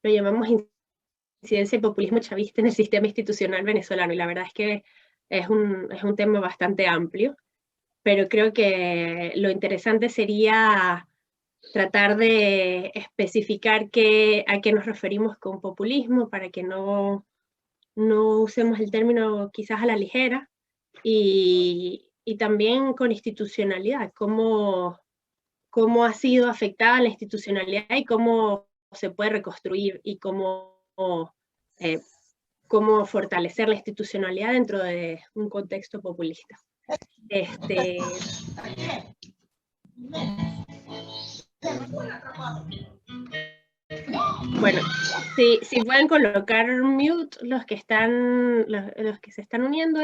lo llamamos incidencia y populismo chavista en el sistema institucional venezolano, y la verdad es que es un tema bastante amplio, pero creo que lo interesante sería tratar de especificar a qué nos referimos con populismo, para que no usemos el término quizás a la ligera, y también con institucionalidad, cómo ha sido afectada la institucionalidad y cómo se puede reconstruir, y eh, cómo fortalecer la institucionalidad dentro de un contexto populista. Bueno, si pueden colocar mute los que se están uniendo.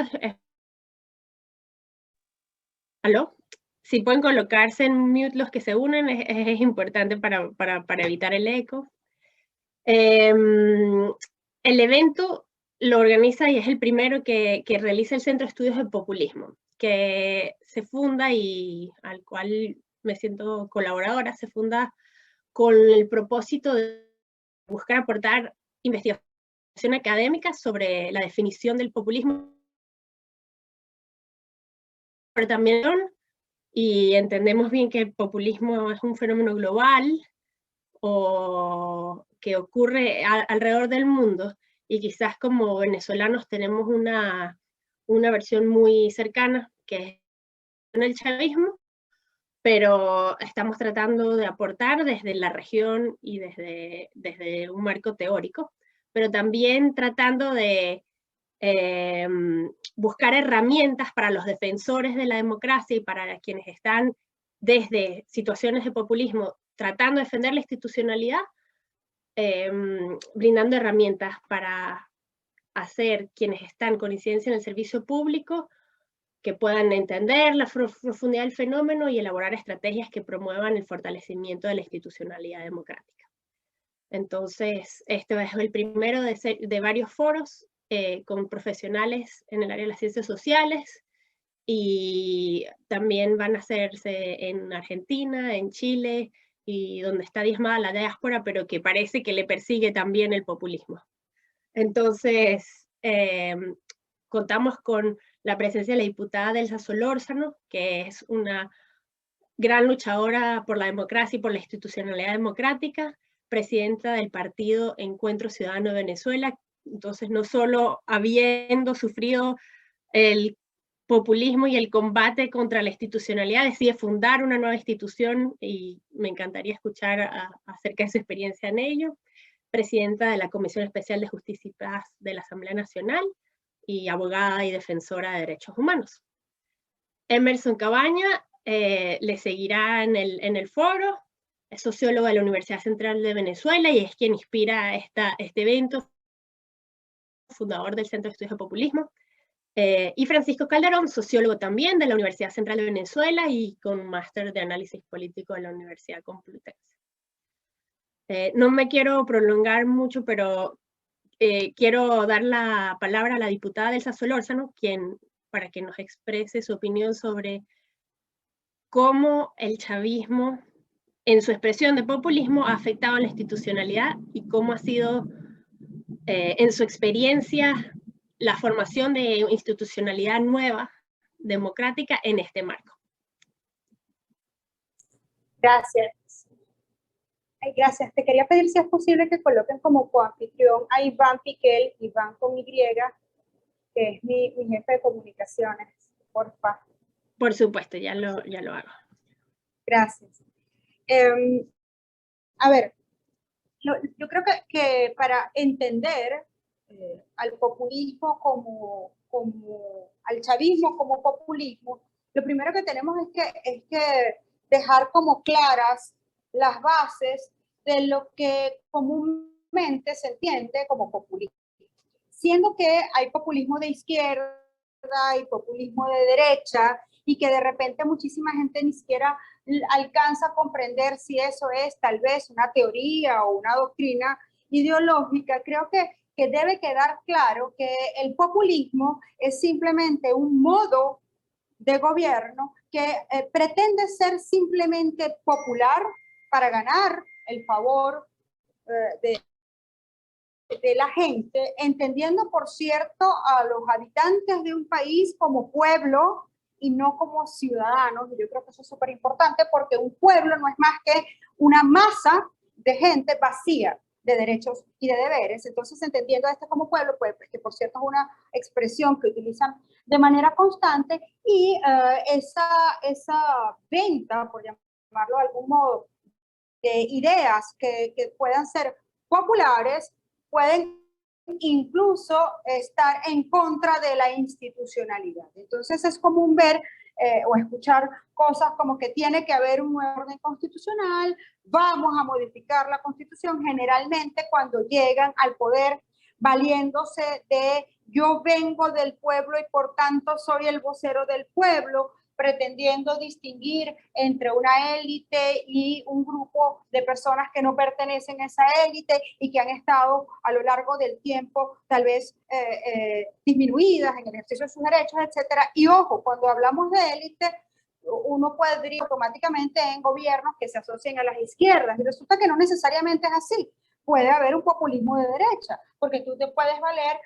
¿Aló? Si pueden colocarse en mute los que se unen, es importante para evitar el eco. El evento lo organiza y es el primero que realiza el Centro de Estudios de Populismo, que se funda y al cual me siento colaboradora. Se funda con el propósito de buscar aportar investigación académica sobre la definición del populismo, pero también, y entendemos bien que el populismo es un fenómeno global o que ocurre alrededor del mundo, y quizás como venezolanos tenemos una versión muy cercana, que es el chavismo, pero estamos tratando de aportar desde la región y desde un marco teórico, pero también tratando de buscar herramientas para los defensores de la democracia y para quienes están desde situaciones de populismo tratando de defender la institucionalidad, brindando herramientas para hacer quienes están con incidencia en el servicio público que puedan entender la profundidad del fenómeno y elaborar estrategias que promuevan el fortalecimiento de la institucionalidad democrática. Entonces, este es el primero de varios foros con profesionales en el área de las ciencias sociales, y también van a hacerse en Argentina, en Chile, y donde está diezmada la diáspora, pero que parece que le persigue también el populismo. Entonces, contamos con la presencia de la diputada Delsa Solórzano, que es una gran luchadora por la democracia y por la institucionalidad democrática, presidenta del partido Encuentro Ciudadano de Venezuela. Entonces, no solo habiendo sufrido el populismo y el combate contra la institucionalidad, decide fundar una nueva institución, y me encantaría escuchar acerca de su experiencia en ello. Presidenta de la Comisión Especial de Justicia y Paz de la Asamblea Nacional, y abogada y defensora de derechos humanos. Emerson Cabaña le seguirá en el foro, es sociólogo de la Universidad Central de Venezuela y es quien inspira este evento, fundador del Centro de Estudios de Populismo. Y Francisco Calderón, sociólogo también de la Universidad Central de Venezuela y con máster de análisis político de la Universidad Complutense. No me quiero prolongar mucho, pero quiero dar la palabra a la diputada Delsa Solórzano, para que nos exprese su opinión sobre cómo el chavismo, en su expresión de populismo, ha afectado a la institucionalidad y cómo ha sido, en su experiencia, la formación de institucionalidad nueva, democrática, en este marco. Gracias. Ay, gracias. Te quería pedir si es posible que coloquen como coanfitrión a Iván Piquel, Iván con Y, que es mi jefe de comunicaciones, porfa. Por supuesto, ya lo hago. Gracias. A ver, yo creo que para entender al populismo al chavismo como populismo, lo primero que tenemos es que dejar como claras las bases de lo que comúnmente se entiende como populismo. Siendo que hay populismo de izquierda y populismo de derecha, y que de repente muchísima gente ni siquiera alcanza a comprender si eso es tal vez una teoría o una doctrina ideológica. Creo que debe quedar claro que el populismo es simplemente un modo de gobierno que pretende ser simplemente popular para ganar el favor de de la gente, entendiendo, por cierto, a los habitantes de un país como pueblo y no como ciudadanos. Y yo creo que eso es súper importante, porque un pueblo no es más que una masa de gente vacía de derechos y de deberes. Entonces, entendiendo esto como pueblo, pues, que por cierto es una expresión que utilizan de manera constante, y esa venta, por llamarlo de algún modo, de ideas que puedan ser populares, pueden incluso estar en contra de la institucionalidad. Entonces es común ver o escuchar cosas como que tiene que haber un nuevo orden constitucional, vamos a modificar la constitución, generalmente cuando llegan al poder valiéndose de yo vengo del pueblo y por tanto soy el vocero del pueblo, pretendiendo distinguir entre una élite y un grupo de personas que no pertenecen a esa élite y que han estado a lo largo del tiempo tal vez disminuidas en el ejercicio de sus derechos, etcétera. Y ojo, cuando hablamos de élite, uno puede ir automáticamente en gobiernos que se asocian a las izquierdas, y resulta que no necesariamente es así. Puede haber un populismo de derecha, porque tú te puedes valer.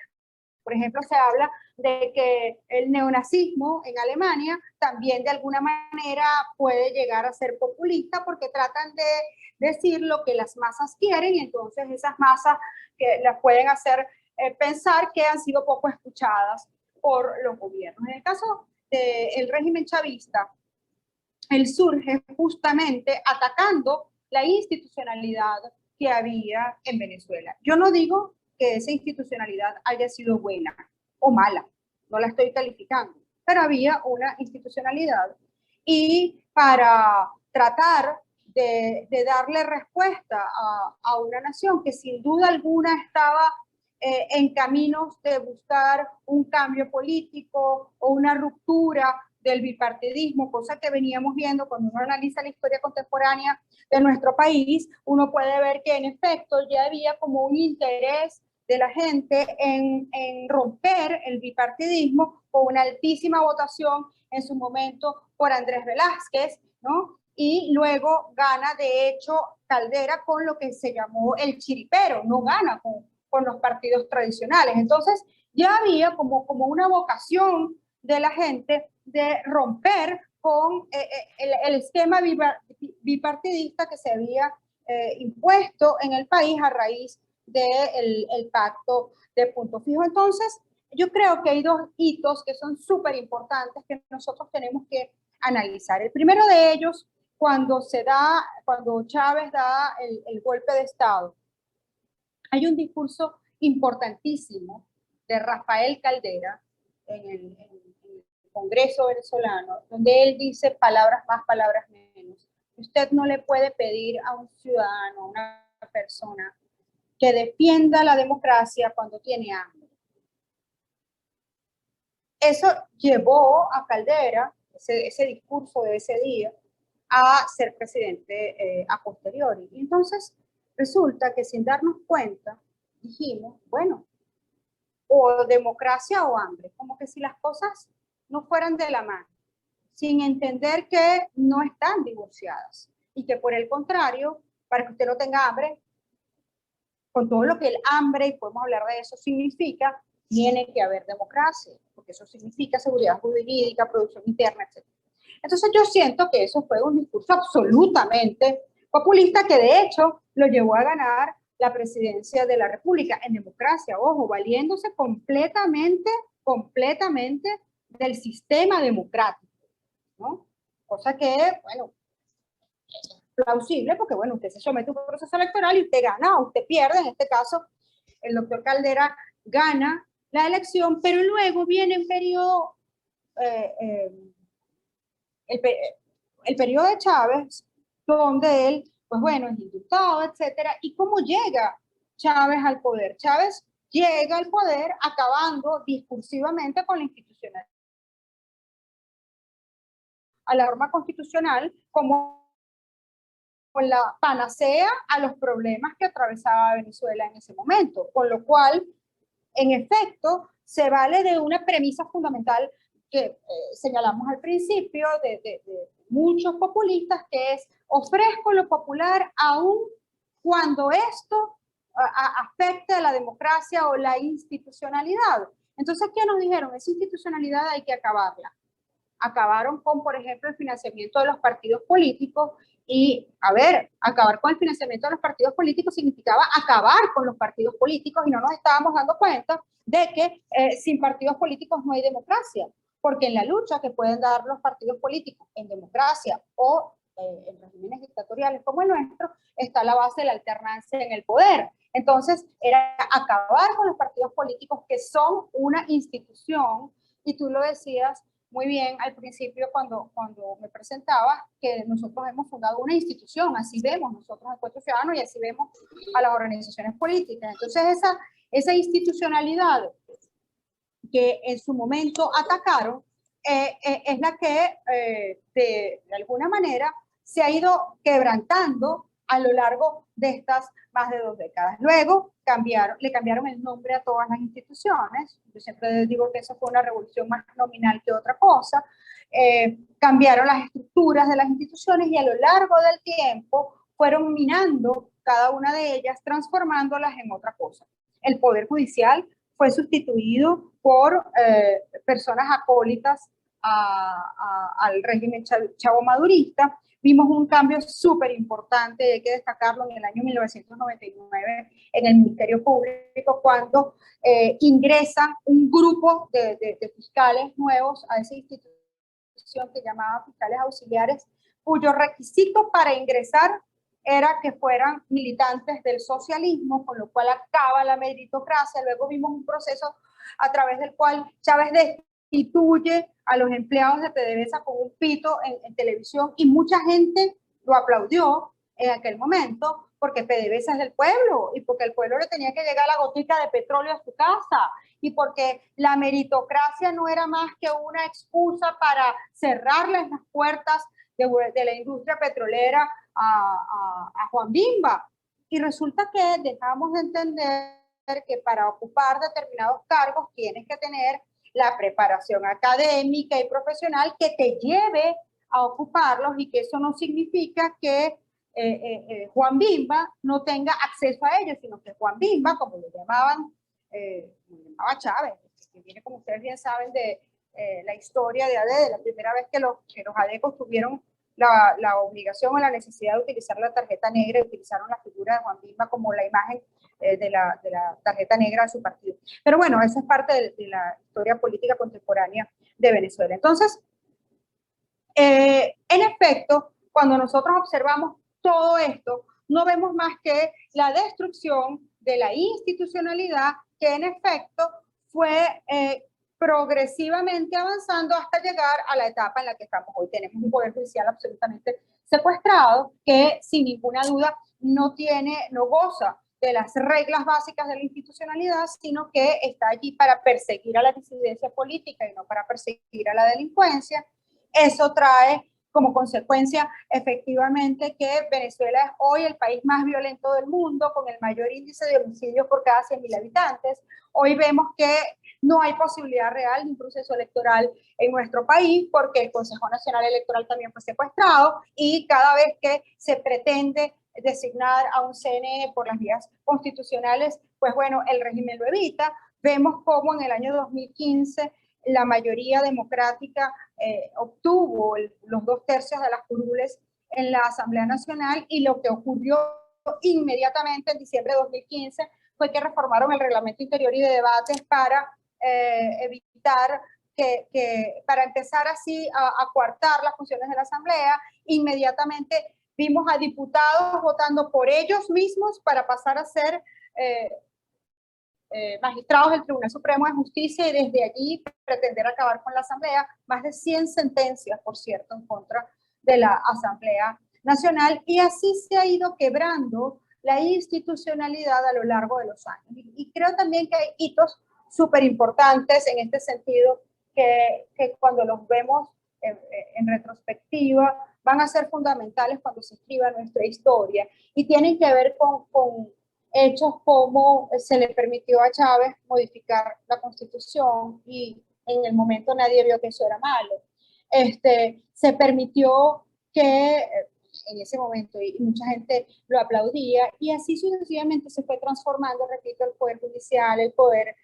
Por ejemplo, se habla de que el neonazismo en Alemania también de alguna manera puede llegar a ser populista, porque tratan de decir lo que las masas quieren, y entonces esas masas que las pueden hacer pensar que han sido poco escuchadas por los gobiernos. En el caso del régimen chavista, él surge justamente atacando la institucionalidad que había en Venezuela. Yo no digo que esa institucionalidad haya sido buena o mala, no la estoy calificando, pero había una institucionalidad, y para tratar de darle respuesta a una nación que sin duda alguna estaba en caminos de buscar un cambio político o una ruptura del bipartidismo, cosa que veníamos viendo cuando uno analiza la historia contemporánea de nuestro país. Uno puede ver que en efecto ya había como un interés de la gente en romper el bipartidismo, con una altísima votación en su momento por Andrés Velázquez, ¿no? Y luego gana, de hecho, Caldera con lo que se llamó el chiripero, no gana con los partidos tradicionales. Entonces ya había como una vocación de la gente de romper con el esquema bipartidista que se había impuesto en el país a raíz del pacto de Punto Fijo. Entonces, yo creo que hay dos hitos que son súper importantes que nosotros tenemos que analizar. El primero de ellos, cuando Chávez da el golpe de Estado, hay un discurso importantísimo de Rafael Caldera en el Congreso venezolano, donde él dice palabras más, palabras menos. Usted no le puede pedir a un ciudadano, a una persona, que defienda la democracia cuando tiene hambre. Eso llevó a Caldera, ese discurso de ese día, a ser presidente a posteriori. Y entonces resulta que sin darnos cuenta dijimos, bueno, o democracia o hambre, como que si las cosas no fueran de la mano, sin entender que no están divorciadas y que por el contrario, para que usted no tenga hambre, con todo lo que el hambre, y podemos hablar de eso, significa, tiene que haber democracia, porque eso significa seguridad jurídica, producción interna, etc. Entonces yo siento que eso fue un discurso absolutamente populista, que de hecho lo llevó a ganar la presidencia de la República en democracia, ojo, valiéndose completamente del sistema democrático, ¿no? Cosa que, bueno, es plausible, porque bueno, usted se somete a un proceso electoral y usted gana o usted pierde. En este caso, el doctor Caldera gana la elección, pero luego viene un periodo, el periodo de Chávez, donde él, pues bueno, es indultado, etcétera. ¿Y cómo llega Chávez al poder? Chávez llega al poder acabando discursivamente con la institucionalidad, a la norma constitucional, como la panacea a los problemas que atravesaba Venezuela en ese momento, con lo cual, en efecto, se vale de una premisa fundamental que señalamos al principio de muchos populistas, que es: ofrezco lo popular aun cuando esto afecte a la democracia o la institucionalidad. Entonces, ¿qué nos dijeron? Esa institucionalidad hay que acabarla. Acabaron con, por ejemplo, el financiamiento de los partidos políticos y, a ver, acabar con el financiamiento de los partidos políticos significaba acabar con los partidos políticos y no nos estábamos dando cuenta de que sin partidos políticos no hay democracia, porque en la lucha que pueden dar los partidos políticos en democracia o en regímenes dictatoriales como el nuestro, está la base de la alternancia en el poder. Entonces, era acabar con los partidos políticos que son una institución, y tú lo decías muy bien al principio cuando me presentaba, que nosotros hemos fundado una institución, así vemos nosotros Encuentro Ciudadano y así vemos a las organizaciones políticas. Entonces, esa institucionalidad que en su momento atacaron es la que de alguna manera se ha ido quebrantando a lo largo de estas más de 2 décadas. Luego le cambiaron el nombre a todas las instituciones. Yo siempre digo que eso fue una revolución más nominal que otra cosa. Cambiaron las estructuras de las instituciones y a lo largo del tiempo fueron minando cada una de ellas, transformándolas en otra cosa. El Poder Judicial fue sustituido por personas acólitas al régimen chavo-madurista. Vimos un cambio súper importante, hay que destacarlo, en el año 1999 en el Ministerio Público, cuando ingresa un grupo de fiscales nuevos a esa institución que llamaba fiscales auxiliares, cuyo requisito para ingresar era que fueran militantes del socialismo, con lo cual acaba la meritocracia. Luego vimos un proceso a través del cual Chávez destituye a los empleados de PDVSA con un pito en televisión y mucha gente lo aplaudió en aquel momento porque PDVSA es del pueblo y porque el pueblo le tenía que llegar la gotica de petróleo a su casa y porque la meritocracia no era más que una excusa para cerrarles las puertas de la industria petrolera a Juan Bimba. Y resulta que dejamos de entender que para ocupar determinados cargos tienes que tener la preparación académica y profesional que te lleve a ocuparlos y que eso no significa que Juan Bimba no tenga acceso a ellos, sino que Juan Bimba, como lo llamaba Chávez, que viene, como ustedes bien saben, de la historia de ADE, de la primera vez que los adecos tuvieron la obligación o la necesidad de utilizar la tarjeta negra, y utilizaron la figura de Juan Bimba como la imagen de la tarjeta negra de su partido. Pero bueno, esa es parte de la historia política contemporánea de Venezuela. Entonces, en efecto, cuando nosotros observamos todo esto, no vemos más que la destrucción de la institucionalidad que en efecto fue progresivamente avanzando hasta llegar a la etapa en la que estamos hoy. Tenemos un poder judicial absolutamente secuestrado que sin ninguna duda no goza de las reglas básicas de la institucionalidad, sino que está allí para perseguir a la disidencia política y no para perseguir a la delincuencia. Eso trae como consecuencia efectivamente que Venezuela es hoy el país más violento del mundo, con el mayor índice de homicidios por cada 100.000 habitantes. Hoy vemos que no hay posibilidad real de un proceso electoral en nuestro país porque el Consejo Nacional Electoral también fue secuestrado y cada vez que se pretende designar a un CNE por las vías constitucionales, pues bueno, el régimen lo evita. Vemos cómo en el año 2015 la mayoría democrática obtuvo los 2/3 de las curules en la Asamblea Nacional y lo que ocurrió inmediatamente en diciembre de 2015 fue que reformaron el reglamento interior y de debates para evitar para empezar así a coartar las funciones de la Asamblea. Inmediatamente vimos a diputados votando por ellos mismos para pasar a ser magistrados del Tribunal Supremo de Justicia y desde allí pretender acabar con la Asamblea. Más de 100 sentencias, por cierto, en contra de la Asamblea Nacional, y así se ha ido quebrando la institucionalidad a lo largo de los años. Y creo también que hay hitos súper importantes en este sentido que cuando los vemos en retrospectiva van a ser fundamentales cuando se escriba nuestra historia y tienen que ver con hechos como se le permitió a Chávez modificar la Constitución y en el momento nadie vio que eso era malo. Se permitió que en ese momento, y mucha gente lo aplaudía, y así sucesivamente se fue transformando, repito, el poder judicial,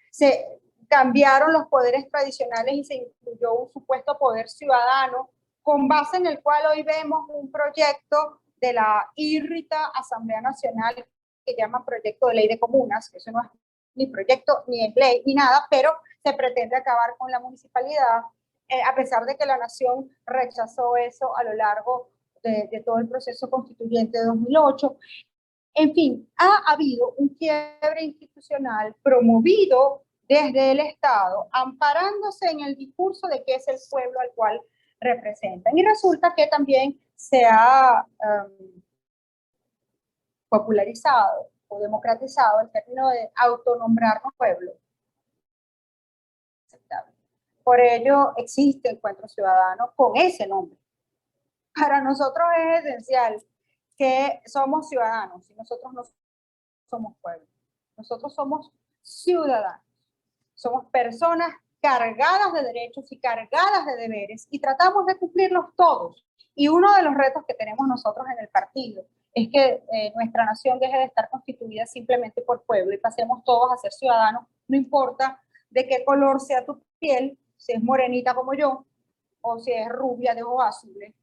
se cambiaron los poderes tradicionales y se incluyó un supuesto poder ciudadano, con base en el cual hoy vemos un proyecto de la írrita Asamblea Nacional que llama Proyecto de Ley de Comunas, que eso no es ni proyecto, ni es ley, ni nada, pero se pretende acabar con la municipalidad, a pesar de que la nación rechazó eso a lo largo de todo el proceso constituyente de 2008. En fin, ha habido un quiebre institucional promovido desde el Estado, amparándose en el discurso de que es el pueblo al cual representan. Y resulta que también se ha popularizado o democratizado el término de autonombrarnos pueblo. Por ello existe Encuentro Ciudadano con ese nombre. Para nosotros es esencial que somos ciudadanos y nosotros no somos pueblo. Nosotros somos ciudadanos. Somos personas cargadas de derechos y cargadas de deberes y tratamos de cumplirlos todos. Y uno de los retos que tenemos nosotros en el partido es que nuestra nación deje de estar constituida simplemente por pueblo y pasemos todos a ser ciudadanos, no importa de qué color sea tu piel, si es morenita como yo, o si es rubia de ojos azules,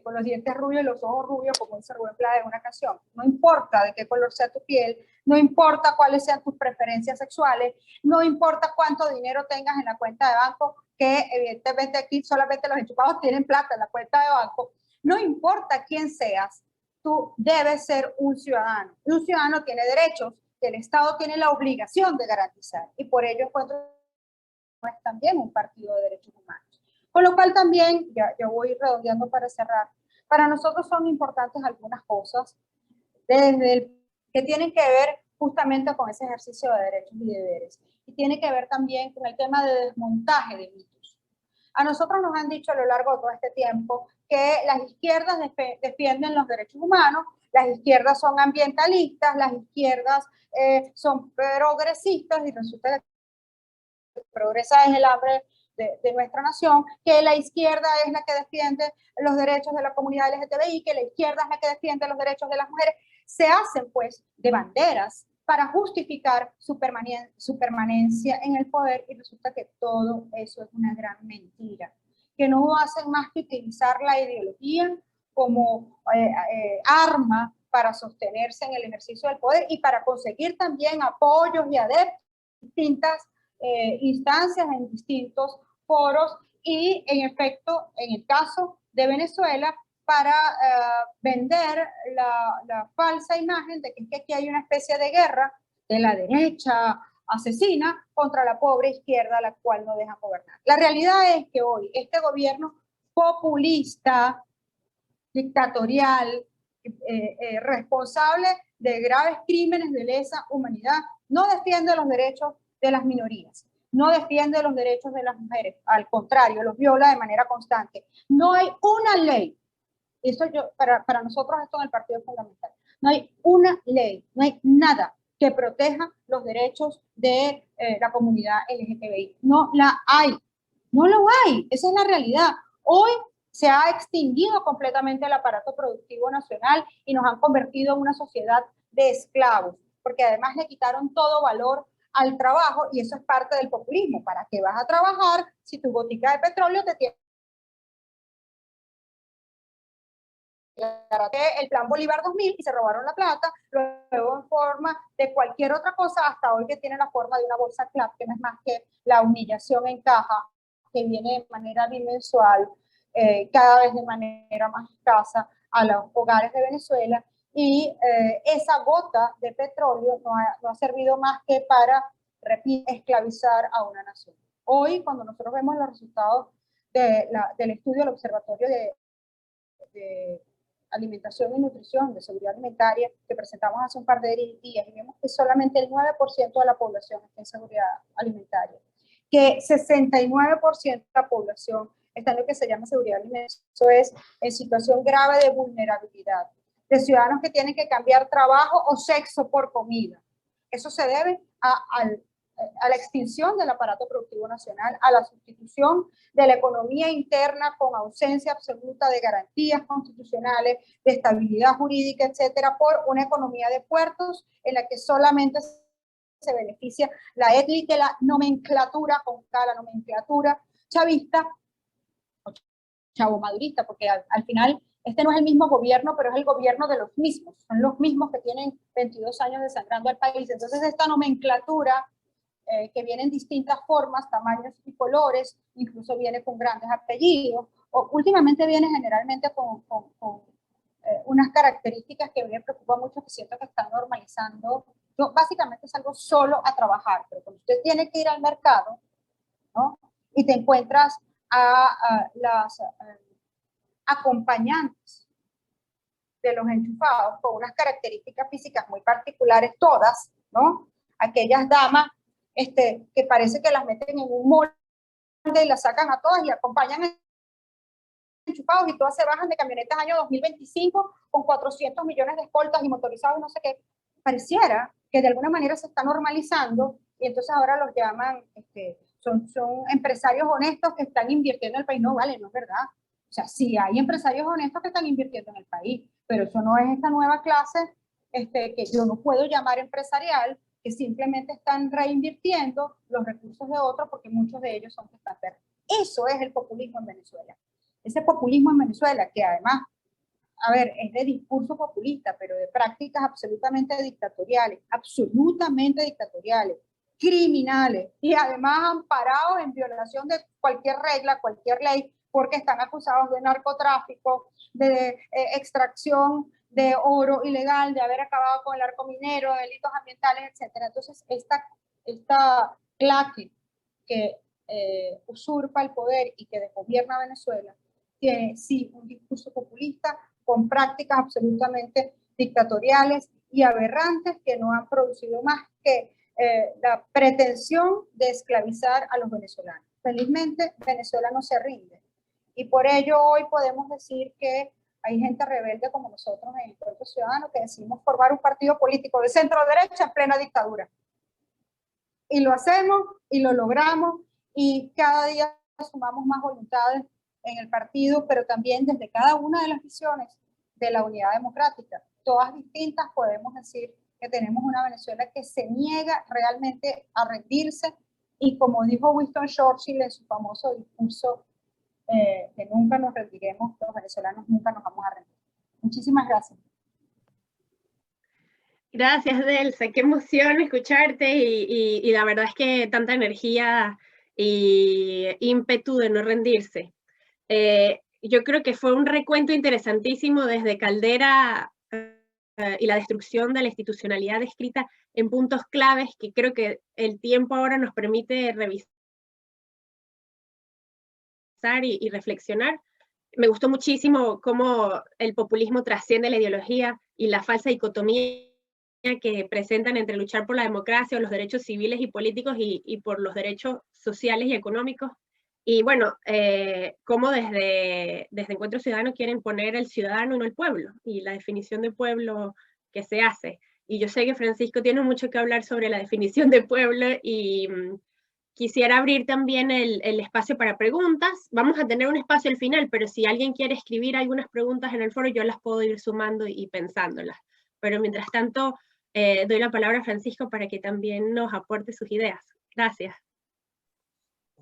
con los dientes rubios y los ojos rubios, como dice Rubén Blades en una canción. No importa de qué color sea tu piel, no importa cuáles sean tus preferencias sexuales, no importa cuánto dinero tengas en la cuenta de banco, que evidentemente aquí solamente los enchufados tienen plata en la cuenta de banco, no importa quién seas, tú debes ser un ciudadano. Y un ciudadano tiene derechos que el Estado tiene la obligación de garantizar. Y por ello Encuentro es también un partido de derechos humanos. Con lo cual también, ya voy redondeando para cerrar, para nosotros son importantes algunas cosas que tienen que ver justamente con ese ejercicio de derechos y deberes. Y tiene que ver también con el tema de desmontaje de mitos. A nosotros nos han dicho a lo largo de todo este tiempo que las izquierdas defienden los derechos humanos, las izquierdas son ambientalistas, las izquierdas son progresistas, y resulta que progresa es el hambre de nuestra nación, que la izquierda es la que defiende los derechos de la comunidad LGTBI, que la izquierda es la que defiende los derechos de las mujeres. Se hacen pues de banderas para justificar su permanencia en el poder, y resulta que todo eso es una gran mentira, que no hacen más que utilizar la ideología como arma para sostenerse en el ejercicio del poder y para conseguir también apoyos y adeptos en distintas instancias, en distintos foros, y en efecto, en el caso de Venezuela, para vender la falsa imagen de que aquí hay una especie de guerra de la derecha asesina contra la pobre izquierda, a la cual no deja gobernar. La realidad es que hoy este gobierno populista, dictatorial, responsable de graves crímenes de lesa humanidad, no defiende los derechos de las minorías, no defiende los derechos de las mujeres, al contrario, los viola de manera constante. No hay una ley, eso para nosotros esto en el partido es fundamental, no hay una ley, no hay nada que proteja los derechos de la comunidad LGTBI. No la hay, no lo hay, esa es la realidad. Hoy se ha extinguido completamente el aparato productivo nacional y nos han convertido en una sociedad de esclavos, porque además le quitaron todo valor al trabajo, y eso es parte del populismo. ¿Para qué vas a trabajar si tu botica de petróleo te tiene el plan Bolívar 2000 y se robaron la plata, luego en forma de cualquier otra cosa, hasta hoy que tiene la forma de una bolsa CLAP, que no es más que la humillación en caja, que viene de manera bimensual, cada vez de manera más escasa, a los hogares de Venezuela, y esa gota de petróleo no ha servido más que para, repito, esclavizar a una nación. Hoy, cuando nosotros vemos los resultados del estudio del Observatorio de Alimentación y Nutrición, de Seguridad Alimentaria, que presentamos hace un par de días, y vemos que solamente el 9% de la población está en seguridad alimentaria, que 69% de la población está en lo que se llama seguridad alimentaria, eso es en situación grave de vulnerabilidad, de ciudadanos que tienen que cambiar trabajo o sexo por comida. Eso se debe al a la extinción del aparato productivo nacional, a la sustitución de la economía interna con ausencia absoluta de garantías constitucionales, de estabilidad jurídica, etcétera, por una economía de puertos en la que solamente se beneficia la élite, la nomenclatura, con la nomenclatura chavista, o chavo madurista, porque al final este no es el mismo gobierno, pero es el gobierno de los mismos, son los mismos que tienen 22 años desangrando al país. Entonces esta nomenclatura, que viene en distintas formas, tamaños y colores, incluso viene con grandes apellidos, o últimamente viene generalmente con unas características que me preocupa mucho, que siento que están normalizando. Yo básicamente salgo solo a trabajar, pero cuando usted tiene que ir al mercado, ¿no? Y te encuentras a las acompañantes de los enchufados con unas características físicas muy particulares todas, ¿no? Aquellas damas que parece que las meten en un molde y las sacan a todas y acompañan enchufados, y todas se bajan de camionetas año 2025 con 400 millones de escoltas y motorizados y no sé qué. Pareciera que de alguna manera se está normalizando, y entonces ahora los llaman, son empresarios honestos que están invirtiendo en el país. No, vale, no es verdad. O sea, sí hay empresarios honestos que están invirtiendo en el país, pero eso no es esta nueva clase que yo no puedo llamar empresarial, que simplemente están reinvirtiendo los recursos de otros porque muchos de ellos son testaferros. Eso es el populismo en Venezuela. Ese populismo en Venezuela, que además, a ver, es de discurso populista, pero de prácticas absolutamente dictatoriales, criminales, y además amparados en violación de cualquier regla, cualquier ley, porque están acusados de narcotráfico, de extracción de oro ilegal, de haber acabado con el arco minero, delitos ambientales, etc. Entonces, esta claque que usurpa el poder y que desgobierna Venezuela tiene sí un discurso populista con prácticas absolutamente dictatoriales y aberrantes que no han producido más que la pretensión de esclavizar a los venezolanos. Felizmente, Venezuela no se rinde, y por ello hoy podemos decir que hay gente rebelde como nosotros en Encuentro Ciudadano que decidimos formar un partido político de centro-derecha en plena dictadura. Y lo hacemos y lo logramos, y cada día sumamos más voluntades en el partido, pero también desde cada una de las visiones de la unidad democrática. Todas distintas, podemos decir que tenemos una Venezuela que se niega realmente a rendirse, y como dijo Winston Churchill en su famoso discurso, que nunca nos rendiremos, los venezolanos nunca nos vamos a rendir. Muchísimas gracias. Gracias, Delsa, qué emoción escucharte, y la verdad es que tanta energía y ímpetu de no rendirse. Yo creo que fue un recuento interesantísimo desde Caldera y la destrucción de la institucionalidad descrita en puntos claves que creo que el tiempo ahora nos permite revisar y reflexionar. Me gustó muchísimo cómo el populismo trasciende la ideología y la falsa dicotomía que presentan entre luchar por la democracia o los derechos civiles y políticos y por los derechos sociales y económicos. Y bueno, cómo desde Encuentro Ciudadano quieren poner el ciudadano y no el pueblo, y la definición de pueblo que se hace. Y yo sé que Francisco tiene mucho que hablar sobre la definición de pueblo, y quisiera abrir también el espacio para preguntas. Vamos a tener un espacio al final, pero si alguien quiere escribir algunas preguntas en el foro, yo las puedo ir sumando y pensándolas. Pero mientras tanto, doy la palabra a Francisco para que también nos aporte sus ideas. Gracias.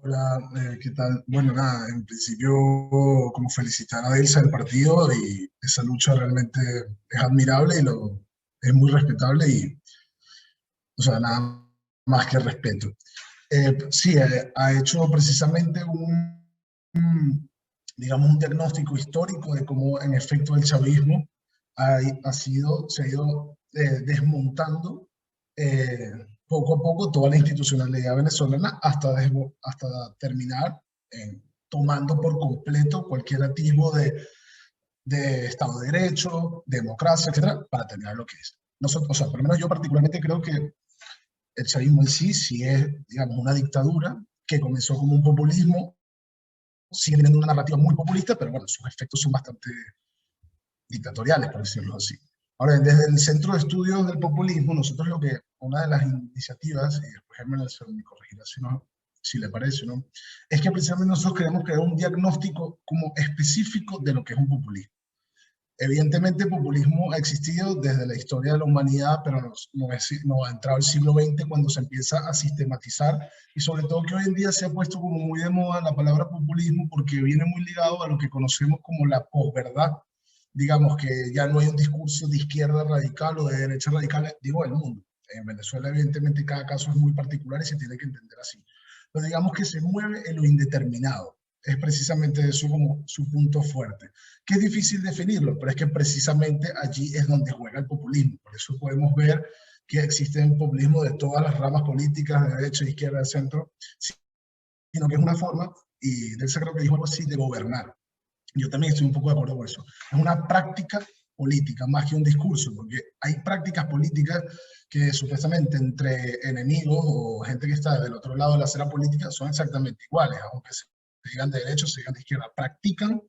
Hola, ¿qué tal? Bueno, nada, en principio, como felicitar a Delsa del partido, y esa lucha realmente es admirable y es muy respetable, y, o sea, nada más que respeto. Sí, ha hecho precisamente digamos, un diagnóstico histórico de cómo, en efecto, el chavismo se ha ido desmontando poco a poco toda la institucionalidad venezolana hasta terminar tomando por completo cualquier atisbo de Estado de Derecho, democracia, etcétera, para terminar lo que es. Nosotros, o sea, por lo menos yo particularmente creo que el chavismo en sí es, digamos, una dictadura que comenzó como un populismo, sigue teniendo una narrativa muy populista, pero bueno, sus efectos son bastante dictatoriales, por decirlo así. Ahora, desde el Centro de Estudios del Populismo, nosotros una de las iniciativas, y después me corregirá si le parece, ¿no? Es que precisamente nosotros queremos crear un diagnóstico como específico de lo que es un populismo. Evidentemente el populismo ha existido desde la historia de la humanidad, pero no ha entrado el siglo XX cuando se empieza a sistematizar, y sobre todo que hoy en día se ha puesto como muy de moda la palabra populismo porque viene muy ligado a lo que conocemos como la posverdad. Digamos que ya no hay un discurso de izquierda radical o de derecha radical, digo, el mundo. En Venezuela evidentemente cada caso es muy particular y se tiene que entender así. Pero digamos que se mueve en lo indeterminado. Es precisamente eso como su punto fuerte, que es difícil definirlo, pero es que precisamente allí es donde juega el populismo. Por eso podemos ver que existe un populismo de todas las ramas políticas, de derecha, de izquierda, de centro, sino que es una forma, y de eso creo que dijo algo así, de gobernar. Yo también estoy un poco de acuerdo con eso. Es una práctica política más que un discurso, porque hay prácticas políticas que supuestamente entre enemigos o gente que está del otro lado de la acera política son exactamente iguales, aunque se digan de derecha o se digan de izquierda, practican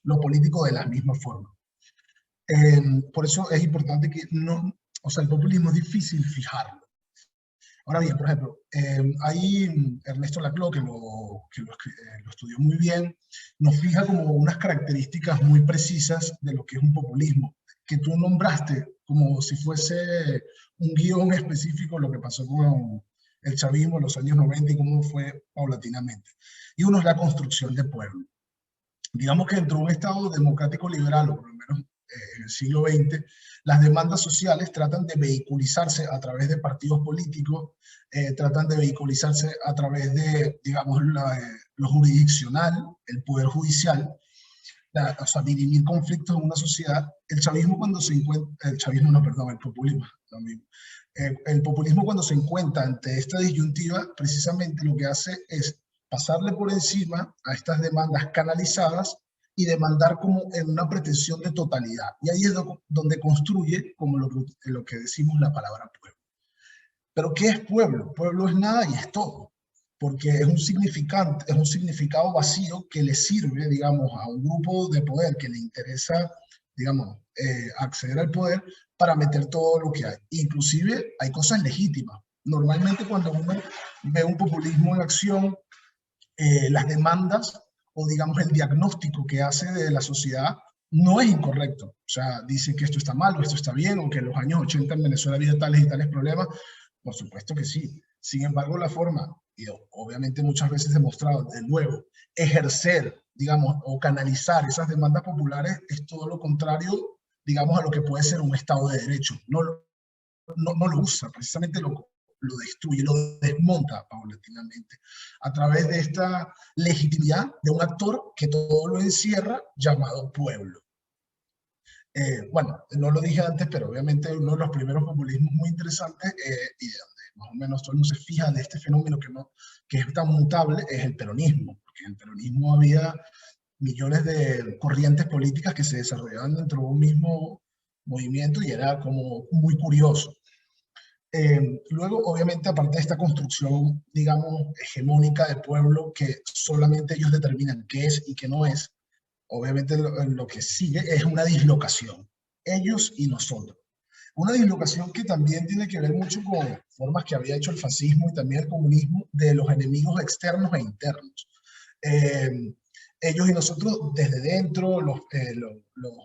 lo político de la misma forma. Por eso es importante que o sea, el populismo es difícil fijarlo. Ahora bien, por ejemplo, ahí Ernesto Laclau, que lo estudió muy bien, nos fija como unas características muy precisas de lo que es un populismo, que tú nombraste como si fuese un guión específico lo que pasó con el chavismo en los años 90 y cómo fue paulatinamente. Y uno es la construcción de pueblo. Digamos que dentro de un Estado democrático liberal, o por lo menos en el siglo XX, las demandas sociales tratan de vehiculizarse a través de partidos políticos, tratan de vehiculizarse a través de, digamos, lo jurisdiccional, el poder judicial, o sea, dirimir conflictos en una sociedad. El chavismo cuando se encuentra, el populismo, el populismo cuando se encuentra ante esta disyuntiva, precisamente lo que hace es pasarle por encima a estas demandas canalizadas y demandar como en una pretensión de totalidad. Y ahí es donde construye como lo que decimos la palabra pueblo. Pero ¿qué es pueblo? Pueblo es nada y es todo, porque es un significado vacío que le sirve, digamos, a un grupo de poder que le interesa, digamos, acceder al poder para meter todo lo que hay. Inclusive hay cosas legítimas. Normalmente cuando uno ve un populismo en acción, las demandas o digamos el diagnóstico que hace de la sociedad no es incorrecto. O sea, dice que esto está mal o esto está bien, o que en los años 80 en Venezuela había tales y tales problemas. Por supuesto que sí. Sin embargo, la forma, y obviamente muchas veces demostrado, de nuevo, ejercer, digamos, o canalizar esas demandas populares es todo lo contrario, digamos, a lo que puede ser un Estado de Derecho. No lo usa, precisamente lo destruye, lo desmonta paulatinamente, a través de esta legitimidad de un actor que todo lo encierra, llamado pueblo. Bueno, no lo dije antes, pero obviamente uno de los primeros populismos muy interesantes y donde más o menos todo el mundo se fija de este fenómeno que es tan mutable, es el peronismo, porque en el peronismo había millones de corrientes políticas que se desarrollaban dentro de un mismo movimiento y era como muy curioso. Luego, obviamente, aparte de esta construcción, digamos, hegemónica de pueblo que solamente ellos determinan qué es y qué no es, obviamente lo que sigue es una dislocación, ellos y nosotros. Una dislocación que también tiene que ver mucho con formas que había hecho el fascismo y también el comunismo de los enemigos externos e internos. Ellos y nosotros desde dentro, los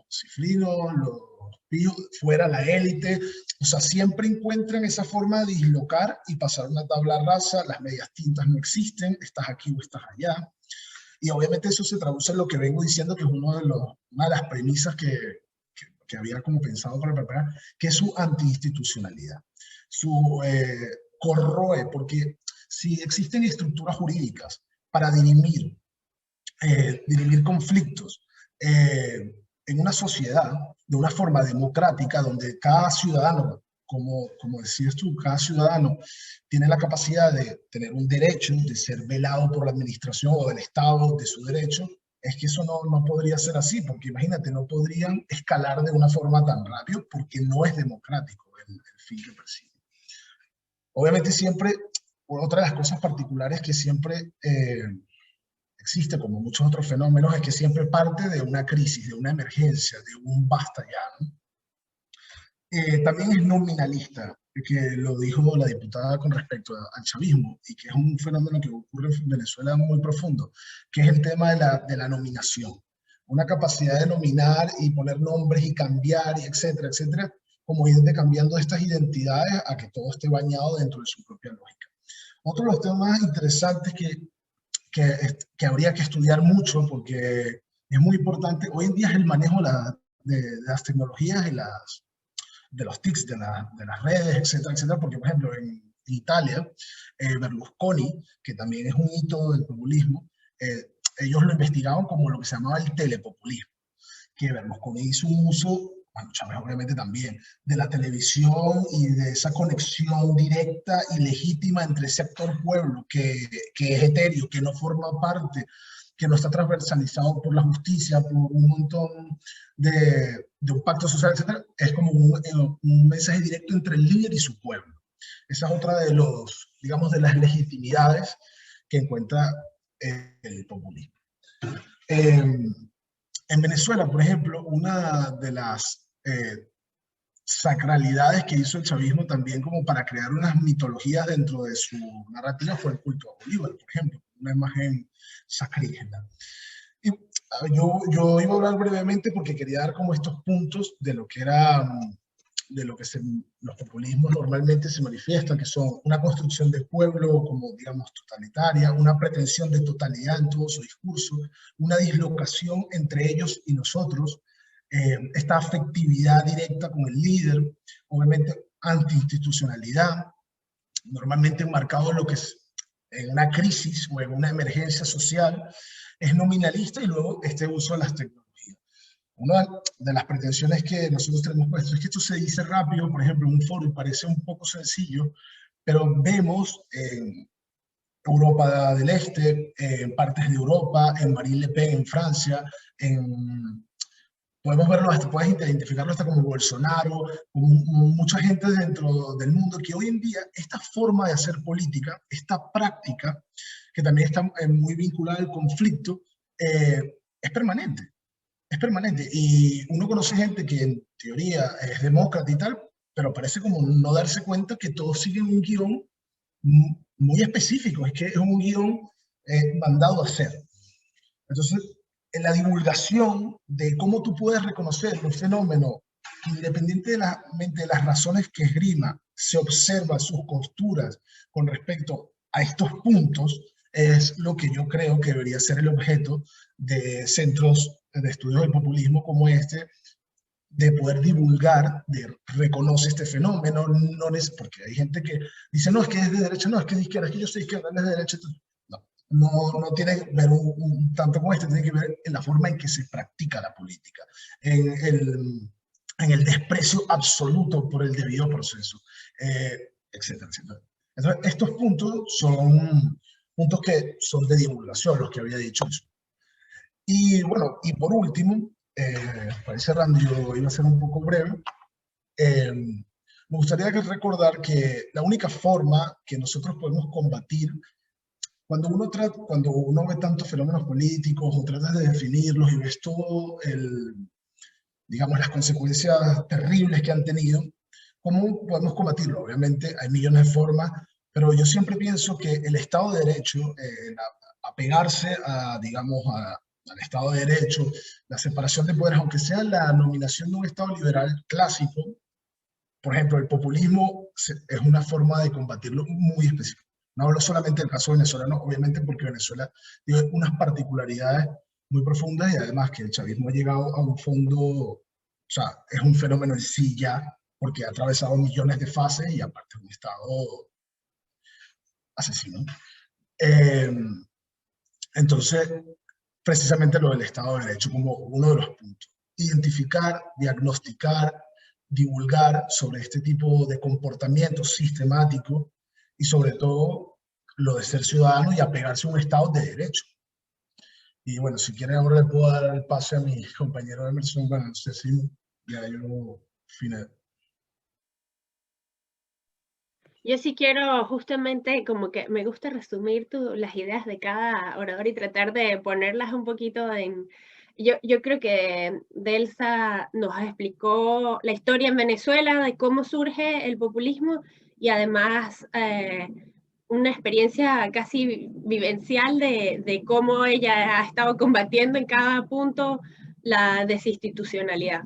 cifrinos, los píos, fuera la élite, o sea, siempre encuentran esa forma de dislocar y pasar una tabla rasa, las medias tintas no existen, estás aquí o estás allá. Y obviamente eso se traduce en lo que vengo diciendo, que es una de las premisas que había como pensado para preparar, que es su antiinstitucionalidad. Corroe, porque si existen estructuras jurídicas para dirimir conflictos en una sociedad de una forma democrática, donde cada ciudadano, como decías tú, cada ciudadano tiene la capacidad de tener un derecho, de ser velado por la administración o del Estado de su derecho, es que eso no podría ser así, porque imagínate, no podrían escalar de una forma tan rápido porque no es democrático el fin que persigue. Obviamente siempre, otra de las cosas particulares que siempre existe, como muchos otros fenómenos, es que siempre parte de una crisis, de una emergencia, de un basta ya, ¿no? también es nominalista, que lo dijo la diputada con respecto al chavismo, y que es un fenómeno que ocurre en Venezuela muy profundo, que es el tema de la nominación. Una capacidad de nominar y poner nombres y cambiar, y etcétera, etcétera, como ir cambiando estas identidades a que todo esté bañado dentro de su propia lógica. Otro de los temas interesantes que habría que estudiar mucho, porque es muy importante, hoy en día es el manejo de las tecnologías y de los TICs, de las redes, etcétera, etcétera, porque por ejemplo en Italia, Berlusconi, que también es un hito del populismo, ellos lo investigaban como lo que se llamaba el telepopulismo, que Berlusconi hizo un uso, bueno, Chávez obviamente también, de la televisión y de esa conexión directa y legítima entre ese actor pueblo que es etéreo, que no forma parte, que no está transversalizado por la justicia, por un montón de un pacto social, etcétera, es como un mensaje directo entre el líder y su pueblo. Esa es otra de los, digamos, de las legitimidades que encuentra el populismo. En Venezuela, por ejemplo, una de las sacralidades que hizo el chavismo también como para crear unas mitologías dentro de su narrativa fue el culto a Bolívar, por ejemplo, una imagen sacrígena. Y yo iba a hablar brevemente porque quería dar como estos puntos de lo que era, de lo que los populismos normalmente se manifiestan, que son una construcción de pueblo como, digamos, totalitaria, una pretensión de totalidad en todo su discurso, una dislocación entre ellos y nosotros, esta afectividad directa con el líder, obviamente antiinstitucionalidad, normalmente enmarcado en lo que es en una crisis o en una emergencia social, es nominalista, y luego este uso de las tecnologías. Una de las pretensiones que nosotros tenemos puesto es que esto se dice rápido, por ejemplo, en un foro, y parece un poco sencillo, pero vemos en Europa del Este, en partes de Europa, en Marine Le Pen en Francia, podemos verlo hasta, puedes identificarlo hasta como Bolsonaro, como mucha gente dentro del mundo, que hoy en día esta forma de hacer política, esta práctica, que también está muy vinculada al conflicto, es permanente. Es permanente. Y uno conoce gente que en teoría es demócrata y tal, pero parece como no darse cuenta que todos siguen un guión muy específico. Es que es un guión mandado a hacer. Entonces, en la divulgación de cómo tú puedes reconocer un fenómeno que, independientemente de las razones que esgrima, se observa sus posturas con respecto a estos puntos, es lo que yo creo que debería ser el objeto de centros de estudios del populismo como este, de poder divulgar, de reconoce este fenómeno, no es porque hay gente que dice, no, es que es de derecha, no, es que es de izquierda, es que yo soy izquierda, no es de derecha. No tiene que ver tanto con esto, tiene que ver en la forma en que se practica la política, en el desprecio absoluto por el debido proceso, etcétera, etcétera. Entonces, estos puntos son puntos que son de divulgación, los que había dicho eso. Y bueno, y por último, para ir cerrando, yo iba a ser un poco breve, me gustaría recordar que la única forma que nosotros podemos combatir cuando uno ve tantos fenómenos políticos o tratas de definirlos y ves todo digamos, las consecuencias terribles que han tenido, ¿cómo podemos combatirlo? Obviamente hay millones de formas, pero yo siempre pienso que el Estado de Derecho, apegarse digamos, al Estado de Derecho, la separación de poderes, aunque sea la nominación de un Estado liberal clásico, por ejemplo, el populismo es una forma de combatirlo muy específica. No hablo solamente del caso venezolano, obviamente porque Venezuela tiene unas particularidades muy profundas, y además que el chavismo ha llegado a un fondo, o sea, es un fenómeno en sí ya, porque ha atravesado millones de fases y aparte es un Estado asesino. Entonces, precisamente lo del Estado de Derecho como uno de los puntos. Identificar, diagnosticar, divulgar sobre este tipo de comportamiento sistemático y sobre todo lo de ser ciudadano y apegarse a un Estado de Derecho. Y bueno, si quieren ahora le puedo dar el pase a mi compañero Emerson, bueno, no sé si ya yo final. Yo sí quiero justamente como que me gusta resumir las ideas de cada orador y tratar de ponerlas un poquito yo creo que Delsa nos explicó la historia en Venezuela de cómo surge el populismo y además una experiencia casi vivencial de cómo ella ha estado combatiendo en cada punto la desinstitucionalidad.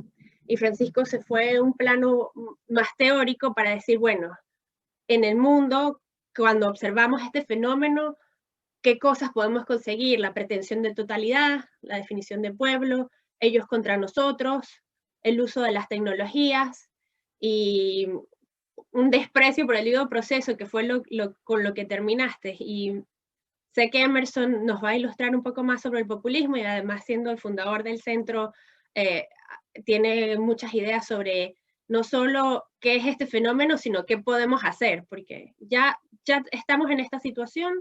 Y Francisco se fue a un plano más teórico para decir, bueno, en el mundo, cuando observamos este fenómeno, qué cosas podemos conseguir, la pretensión de totalidad, la definición de pueblo, ellos contra nosotros, el uso de las tecnologías y un desprecio por el debido proceso, que fue con lo que terminaste. Y sé que Emerson nos va a ilustrar un poco más sobre el populismo y además siendo el fundador del centro, tiene muchas ideas sobre no solo qué es este fenómeno, sino qué podemos hacer, porque ya estamos en esta situación,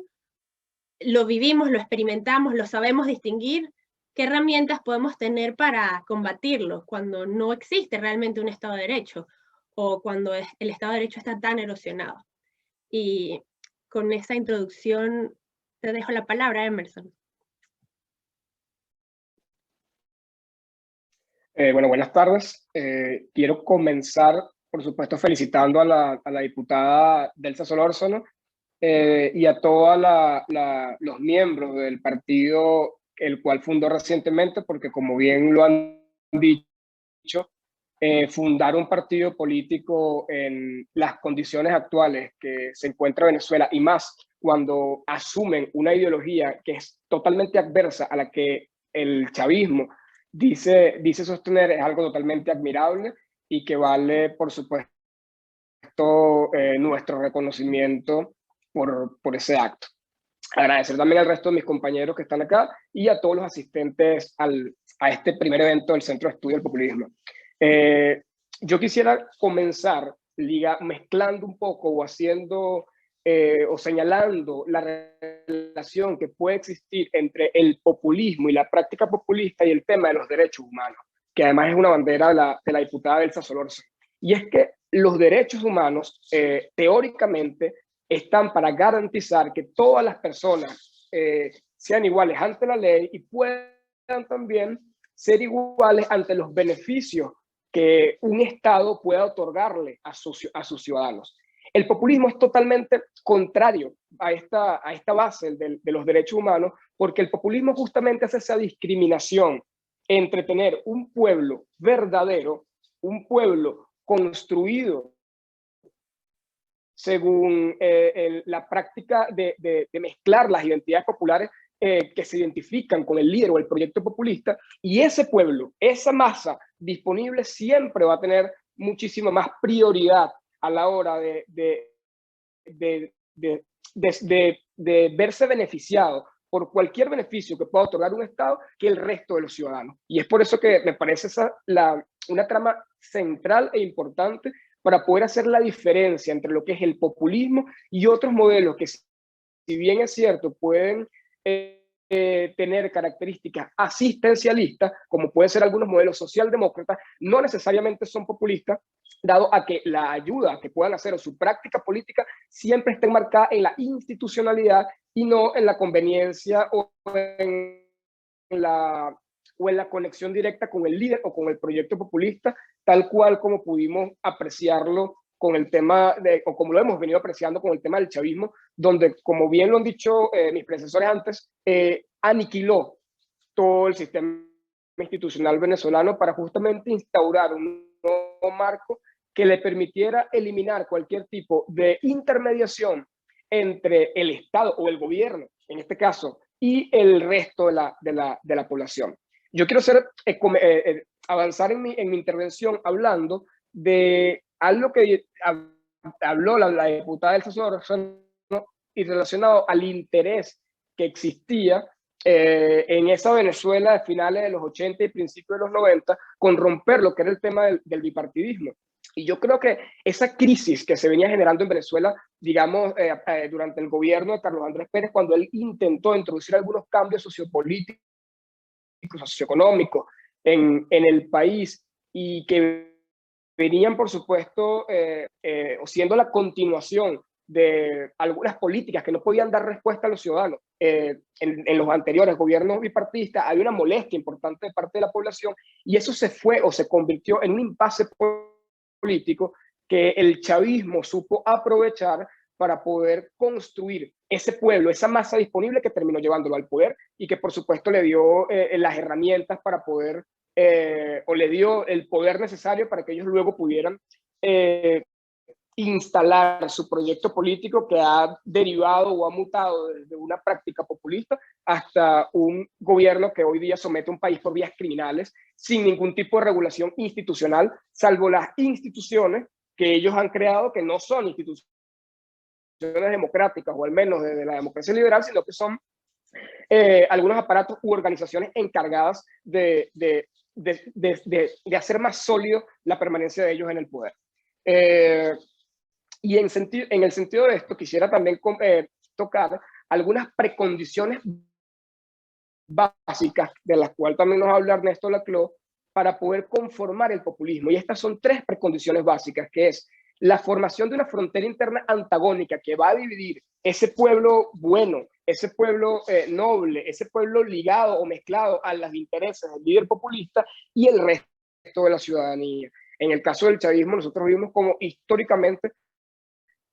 lo vivimos, lo experimentamos, lo sabemos distinguir, qué herramientas podemos tener para combatirlo cuando no existe realmente un Estado de Derecho o cuando el Estado de Derecho está tan erosionado. Y con esa introducción te dejo la palabra, Emerson. Bueno, buenas tardes. Quiero comenzar, por supuesto, felicitando a la diputada Delsa Solórzano y a todos los miembros del partido, el cual fundó recientemente, porque como bien lo han dicho, fundar un partido político en las condiciones actuales que se encuentra Venezuela, y más cuando asumen una ideología que es totalmente adversa a la que el chavismo dice sostener, es algo totalmente admirable y que vale, por supuesto, nuestro reconocimiento por ese acto. Agradecer también al resto de mis compañeros que están acá y a todos los asistentes a este primer evento del Centro de Estudio del Populismo. Yo quisiera comenzar mezclando un poco o haciendo o señalando la relación que puede existir entre el populismo y la práctica populista y el tema de los derechos humanos, que además es una bandera de la diputada Delsa Solórzano. Y es que los derechos humanos, teóricamente, están para garantizar que todas las personas sean iguales ante la ley y puedan también ser iguales ante los beneficios que un Estado pueda otorgarle a sus ciudadanos. El populismo es totalmente contrario a esta base de los derechos humanos, porque el populismo justamente hace esa discriminación entre tener un pueblo verdadero, un pueblo construido según la práctica de mezclar las identidades populares que se identifican con el líder o el proyecto populista, y ese pueblo, esa masa disponible siempre va a tener muchísima más prioridad a la hora de verse beneficiado por cualquier beneficio que pueda otorgar un Estado que el resto de los ciudadanos. Y es por eso que me parece una trama central e importante para poder hacer la diferencia entre lo que es el populismo y otros modelos que, si bien es cierto, pueden tener características asistencialistas, como pueden ser algunos modelos socialdemócratas, no necesariamente son populistas, dado a que la ayuda que puedan hacer o su práctica política siempre esté marcada en la institucionalidad y no en la conveniencia o en la conexión directa con el líder o con el proyecto populista, tal cual como pudimos apreciarlo con el tema o como lo hemos venido apreciando con el tema del chavismo, donde, como bien lo han dicho mis predecesores antes, aniquiló todo el sistema institucional venezolano para justamente instaurar un nuevo marco que le permitiera eliminar cualquier tipo de intermediación entre el Estado o el gobierno, en este caso, y el resto de la población. Yo quiero avanzar en mi intervención hablando de algo que habló la diputada Delsa Solórzano y relacionado al interés que existía en esa Venezuela de finales de los 80 y principios de los 90 con romper lo que era el tema del bipartidismo. Y yo creo que esa crisis que se venía generando en Venezuela, digamos, durante el gobierno de Carlos Andrés Pérez, cuando él intentó introducir algunos cambios sociopolíticos, socioeconómicos en el país, y que venían, por supuesto, siendo la continuación de algunas políticas que no podían dar respuesta a los ciudadanos. En los anteriores gobiernos bipartidistas hay una molestia importante de parte de la población y eso se fue o se convirtió en un impasse político que el chavismo supo aprovechar para poder construir ese pueblo, esa masa disponible que terminó llevándolo al poder y que por supuesto le dio las herramientas para poder, o le dio el poder necesario para que ellos luego pudieran instalar su proyecto político, que ha derivado o ha mutado desde una práctica populista hasta un gobierno que hoy día somete a un país por vías criminales sin ningún tipo de regulación institucional, salvo las instituciones que ellos han creado, que no son instituciones democráticas, o al menos de la democracia liberal, sino que son algunos aparatos u organizaciones encargadas de hacer más sólido la permanencia de ellos en el poder. Y en el sentido de esto, quisiera también tocar algunas precondiciones básicas, de las cuales también nos habla Ernesto Laclau, para poder conformar el populismo. Y estas son 3 precondiciones básicas, que es la formación de una frontera interna antagónica que va a dividir ese pueblo bueno, ese pueblo noble, ese pueblo ligado o mezclado a los intereses del líder populista y el resto de la ciudadanía. En el caso del chavismo, nosotros vimos como históricamente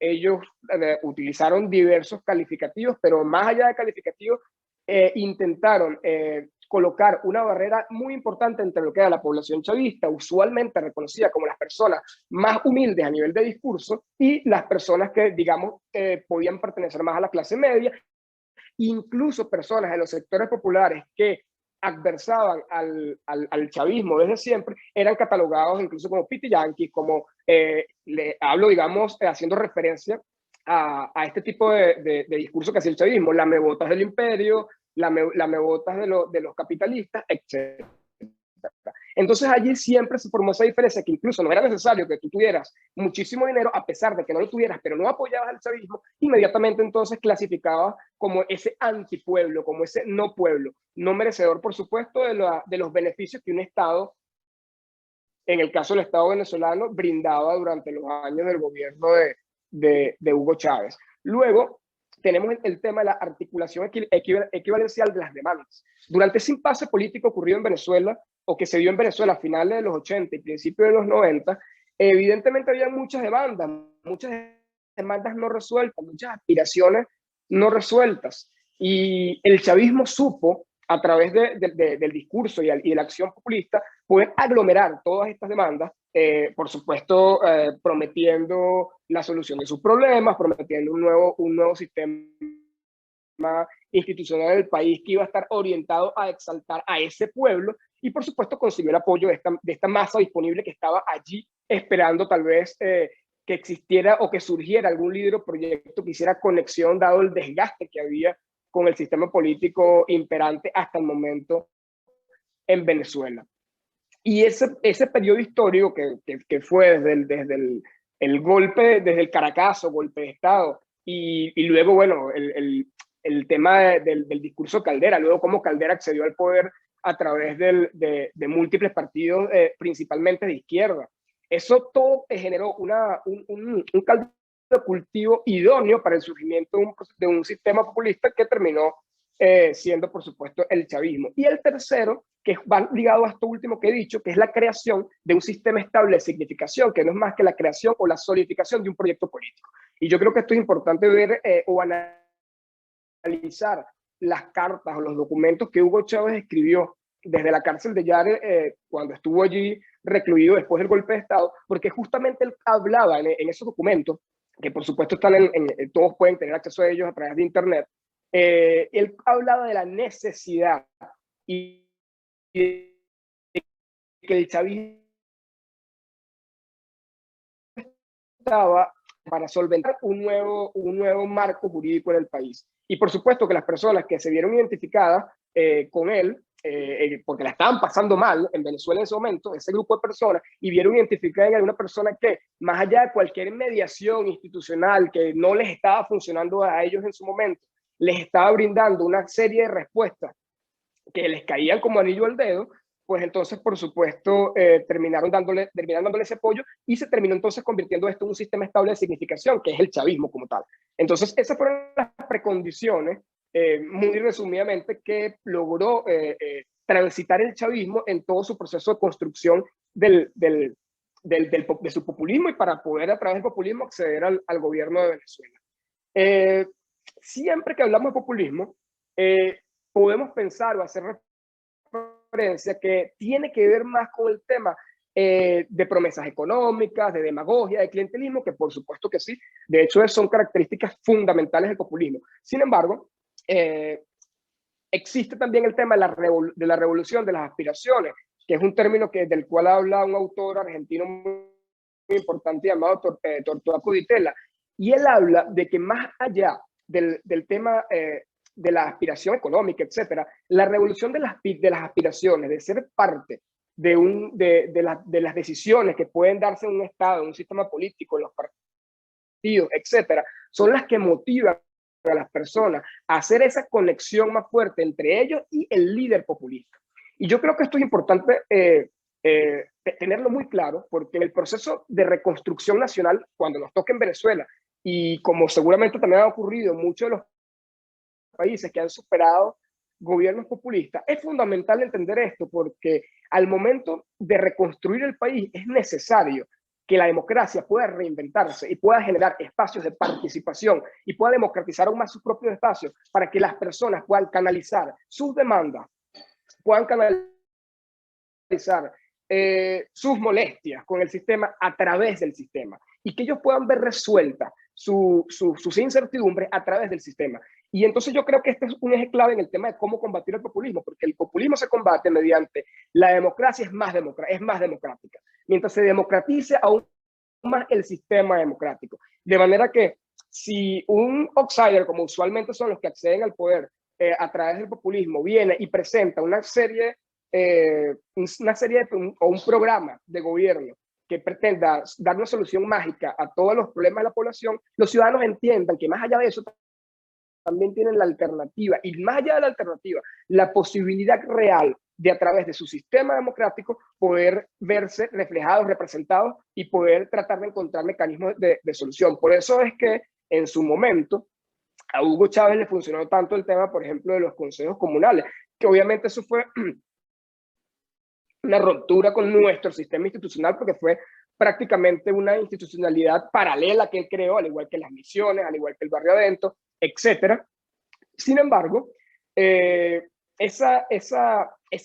ellos utilizaron diversos calificativos, pero más allá de calificativos, intentaron colocar una barrera muy importante entre lo que era la población chavista, usualmente reconocida como las personas más humildes a nivel de discurso, y las personas que, digamos, podían pertenecer más a la clase media, incluso personas de los sectores populares que adversaban al chavismo desde siempre, eran catalogados incluso como pitiyanquis, como, le hablo, digamos, haciendo referencia a este tipo de discurso que hacía el chavismo, lamebotas del imperio, lamebotas de los capitalistas, etc. Entonces allí siempre se formó esa diferencia, que incluso no era necesario que tú tuvieras muchísimo dinero, a pesar de que no lo tuvieras, pero no apoyabas al chavismo, inmediatamente entonces clasificabas como ese antipueblo, como ese no pueblo, no merecedor, por supuesto, de los beneficios que un Estado, en el caso del Estado venezolano, brindaba durante los años del gobierno de Hugo Chávez. Luego, tenemos el tema de la articulación equivalencial de las demandas. Durante ese impasse político ocurrido en Venezuela, o que se dio en Venezuela a finales de los 80 y principios de los 90, evidentemente había muchas demandas no resueltas, muchas aspiraciones no resueltas. Y el chavismo supo, a través del discurso y de la acción populista, poder aglomerar todas estas demandas, por supuesto, prometiendo la solución de sus problemas, prometiendo un nuevo sistema institucional del país que iba a estar orientado a exaltar a ese pueblo, y por supuesto consiguió el apoyo de esta masa disponible que estaba allí esperando tal vez que existiera o que surgiera algún líder o proyecto que hiciera conexión, dado el desgaste que había con el sistema político imperante hasta el momento en Venezuela. Y ese periodo histórico que fue desde el golpe, desde el Caracazo, golpe de Estado, y luego, bueno, el tema del discurso Caldera, luego cómo Caldera accedió al poder a través de múltiples partidos, principalmente de izquierda. Eso todo generó un caldo de cultivo idóneo para el surgimiento de un sistema populista que terminó siendo, por supuesto, el chavismo. Y el tercero, que va ligado a esto último que he dicho, que es la creación de un sistema estable de significación, que no es más que la creación o la solidificación de un proyecto político. Y yo creo que esto es importante ver o analizar las cartas o los documentos que Hugo Chávez escribió desde la cárcel de Yare cuando estuvo allí recluido después del golpe de Estado, porque justamente él hablaba en esos documentos, que por supuesto están todos pueden tener acceso a ellos a través de internet, él hablaba de la necesidad y de que el chavismo estaba para solventar un nuevo marco jurídico en el país. Y por supuesto que las personas que se vieron identificadas con él, porque la estaban pasando mal en Venezuela en ese momento, ese grupo de personas, y vieron identificada en alguna persona que, más allá de cualquier mediación institucional que no les estaba funcionando a ellos en su momento, les estaba brindando una serie de respuestas que les caían como anillo al dedo, pues entonces, por supuesto, terminaron dándole ese apoyo y se terminó entonces convirtiendo esto en un sistema estable de significación, que es el chavismo como tal. Entonces, esas fueron las precondiciones, muy resumidamente, que logró transitar el chavismo en todo su proceso de construcción de su populismo y para poder a través del populismo acceder al gobierno de Venezuela. Siempre que hablamos de populismo, podemos pensar o hacer referencia que tiene que ver más con el tema de promesas económicas, de demagogia, de clientelismo, que por supuesto que sí, de hecho son características fundamentales del populismo. Sin embargo, existe también el tema de la revolución de las aspiraciones, que es un término del cual habla un autor argentino muy importante llamado Tortuato Di Tella, y él habla de que más allá del tema de la aspiración económica, etcétera, la revolución de las aspiraciones, de ser parte de las decisiones que pueden darse en un Estado, en un sistema político, en los partidos, etcétera, son las que motivan a las personas a hacer esa conexión más fuerte entre ellos y el líder populista. Y yo creo que esto es importante tenerlo muy claro, porque en el proceso de reconstrucción nacional, cuando nos toque en Venezuela, y como seguramente también ha ocurrido en muchos de los países que han superado gobiernos populistas, es fundamental entender esto, porque al momento de reconstruir el país es necesario que la democracia pueda reinventarse y pueda generar espacios de participación y pueda democratizar aún más sus propios espacios para que las personas puedan canalizar sus demandas, puedan canalizar sus molestias con el sistema a través del sistema y que ellos puedan ver resueltas sus incertidumbres a través del sistema. Y entonces yo creo que este es un eje clave en el tema de cómo combatir el populismo, porque el populismo se combate mediante la democracia, es más democrática. Mientras se democratice aún más el sistema democrático. De manera que si un outsider, como usualmente son los que acceden al poder a través del populismo, viene y presenta una serie o un programa de gobierno que pretenda dar una solución mágica a todos los problemas de la población, los ciudadanos entiendan que más allá de eso también tienen la alternativa, y más allá de la alternativa, la posibilidad real de a través de su sistema democrático poder verse reflejados, representados y poder tratar de encontrar mecanismos de solución. Por eso es que en su momento a Hugo Chávez le funcionó tanto el tema, por ejemplo, de los consejos comunales, que obviamente eso fue una ruptura con nuestro sistema institucional, porque fue prácticamente una institucionalidad paralela que él creó, al igual que las misiones, al igual que el barrio adentro, etc. Sin embargo, esa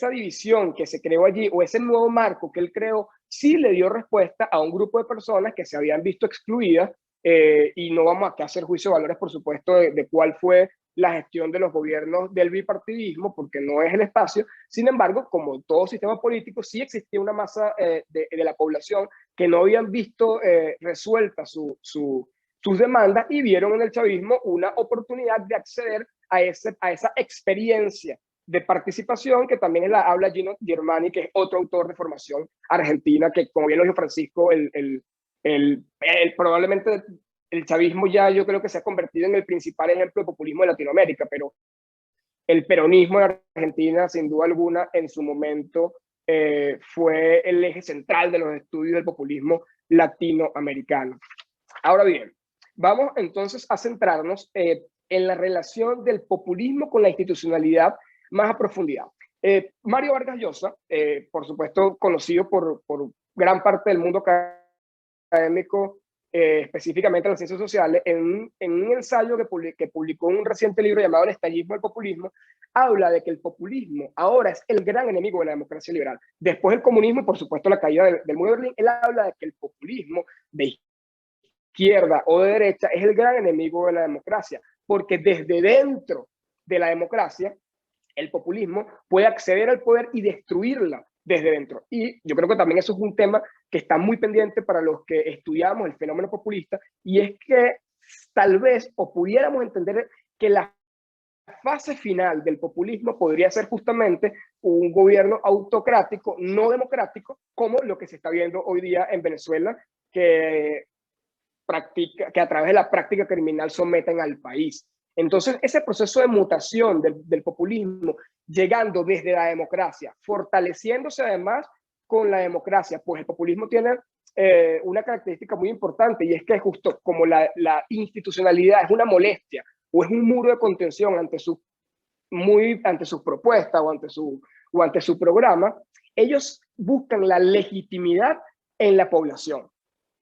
división que se creó allí, o ese nuevo marco que él creó, sí le dio respuesta a un grupo de personas que se habían visto excluidas, y no vamos a hacer juicio de valores, por supuesto, de cuál fue la gestión de los gobiernos del bipartidismo, porque no es el espacio. Sin embargo, como todo sistema político, sí existía una masa de la población que no habían visto resueltas sus demandas y vieron en el chavismo una oportunidad de acceder a esa experiencia de participación, que también habla Gino Germani, que es otro autor de formación argentina, que como bien lo dijo Francisco, probablemente el chavismo ya yo creo que se ha convertido en el principal ejemplo de populismo de Latinoamérica, pero el peronismo en Argentina, sin duda alguna, en su momento fue el eje central de los estudios del populismo latinoamericano. Ahora bien, vamos entonces a centrarnos en la relación del populismo con la institucionalidad más a profundidad. Mario Vargas Llosa, por supuesto conocido por gran parte del mundo académico, específicamente en las ciencias sociales, en un ensayo que publicó en un reciente libro llamado El estallismo del populismo, habla de que el populismo ahora es el gran enemigo de la democracia liberal. Después del comunismo y por supuesto la caída del muro de Berlín, él habla de que el populismo de izquierda o de derecha es el gran enemigo de la democracia, porque desde dentro de la democracia el populismo puede acceder al poder y destruirla desde dentro. Y yo creo que también eso es un tema que está muy pendiente para los que estudiamos el fenómeno populista, y es que tal vez o pudiéramos entender que la fase final del populismo podría ser justamente un gobierno autocrático, no democrático, como lo que se está viendo hoy día en Venezuela, que a través de la práctica criminal someten al país. Entonces, ese proceso de mutación del populismo llegando desde la democracia, fortaleciéndose además con la democracia, pues el populismo tiene una característica muy importante, y es que justo como la institucionalidad es una molestia o es un muro de contención ante sus propuestas o ante su programa, ellos buscan la legitimidad en la población.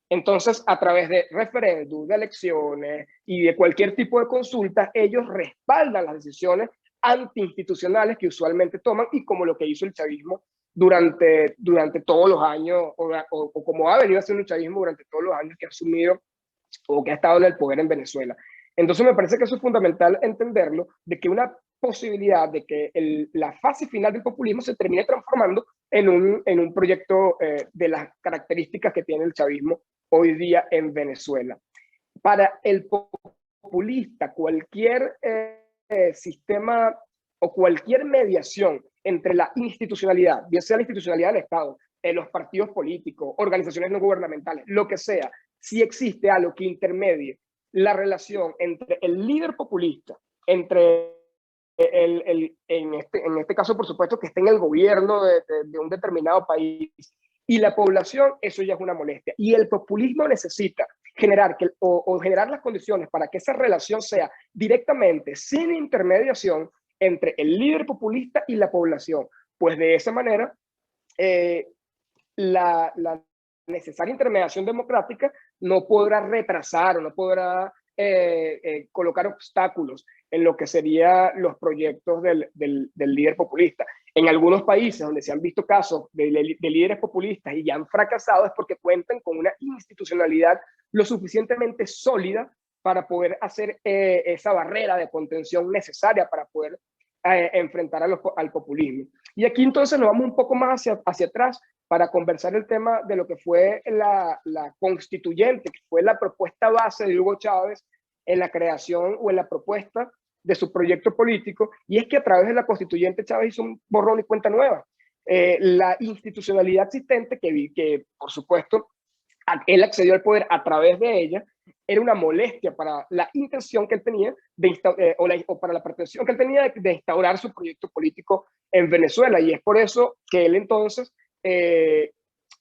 Entonces, a través de referéndum, de elecciones y de cualquier tipo de consulta, ellos respaldan las decisiones antiinstitucionales que usualmente toman, y como lo que hizo el chavismo durante todos los años, o como ha venido haciendo el chavismo durante todos los años que ha asumido o que ha estado en el poder en Venezuela. Entonces me parece que eso es fundamental entenderlo, de que una posibilidad de que la fase final del populismo se termine transformando en un proyecto de las características que tiene el chavismo hoy día en Venezuela. Para el populista, cualquier sistema o cualquier mediación entre la institucionalidad, bien sea la institucionalidad del Estado, los partidos políticos, organizaciones no gubernamentales, lo que sea, si existe algo que intermedie la relación entre el líder populista, entre en este caso, por supuesto, que esté en el gobierno de un determinado país, y la población, eso ya es una molestia. Y el populismo necesita generar generar las condiciones para que esa relación sea directamente, sin intermediación, entre el líder populista y la población. Pues de esa manera, la necesaria intermediación democrática no podrá retrasar o no podrá colocar obstáculos en lo que serían los proyectos del líder populista. En algunos países donde se han visto casos de líderes populistas y ya han fracasado, es porque cuentan con una institucionalidad lo suficientemente sólida para poder hacer esa barrera de contención necesaria para poder enfrentar al populismo. Y aquí entonces nos vamos un poco más hacia atrás para conversar el tema de lo que fue la constituyente, que fue la propuesta base de Hugo Chávez en la creación o en la propuesta de su proyecto político, y es que a través de la constituyente Chávez hizo un borrón y cuenta nueva. La institucionalidad existente, que por supuesto él accedió al poder a través de ella, era una molestia para la intención que él tenía o para la pretensión que él tenía de instaurar su proyecto político en Venezuela. Y es por eso que él entonces,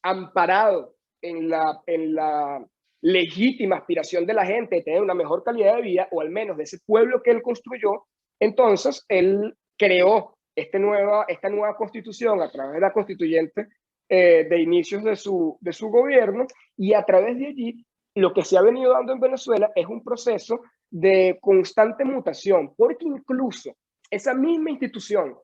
amparado en la legítima aspiración de la gente de tener una mejor calidad de vida, o al menos de ese pueblo que él construyó, entonces él creó esta nueva constitución a través de la constituyente de inicios de su gobierno, y a través de allí lo que se ha venido dando en Venezuela es un proceso de constante mutación, porque incluso esa misma institución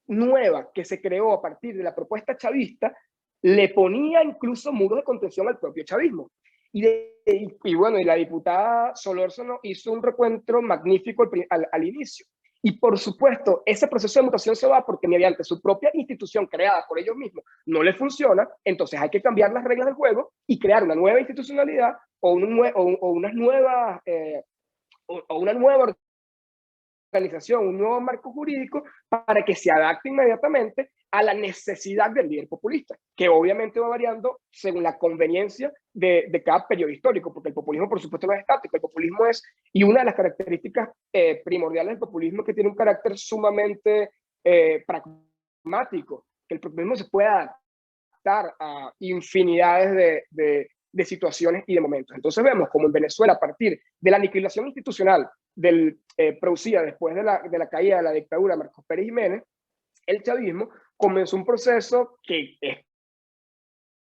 nueva que se creó a partir de la propuesta chavista le ponía incluso muros de contención al propio chavismo. Y bueno, y la diputada Solórzano hizo un recuento magnífico al inicio. Y por supuesto, ese proceso de mutación se va porque mediante su propia institución creada por ellos mismos no le funciona, entonces hay que cambiar las reglas del juego y crear una nueva institucionalidad o una nueva organización, un nuevo marco jurídico para que se adapte inmediatamente a la necesidad del líder populista, que obviamente va variando según la conveniencia de cada periodo histórico, porque el populismo por supuesto no es estático, el populismo es, y una de las características primordiales del populismo es que tiene un carácter sumamente pragmático, que el populismo se puede adaptar a infinidades de situaciones y de momentos. Entonces vemos como en Venezuela, a partir de la aniquilación institucional producida después de la caída de la dictadura de Marcos Pérez Jiménez, el chavismo comenzó un proceso que es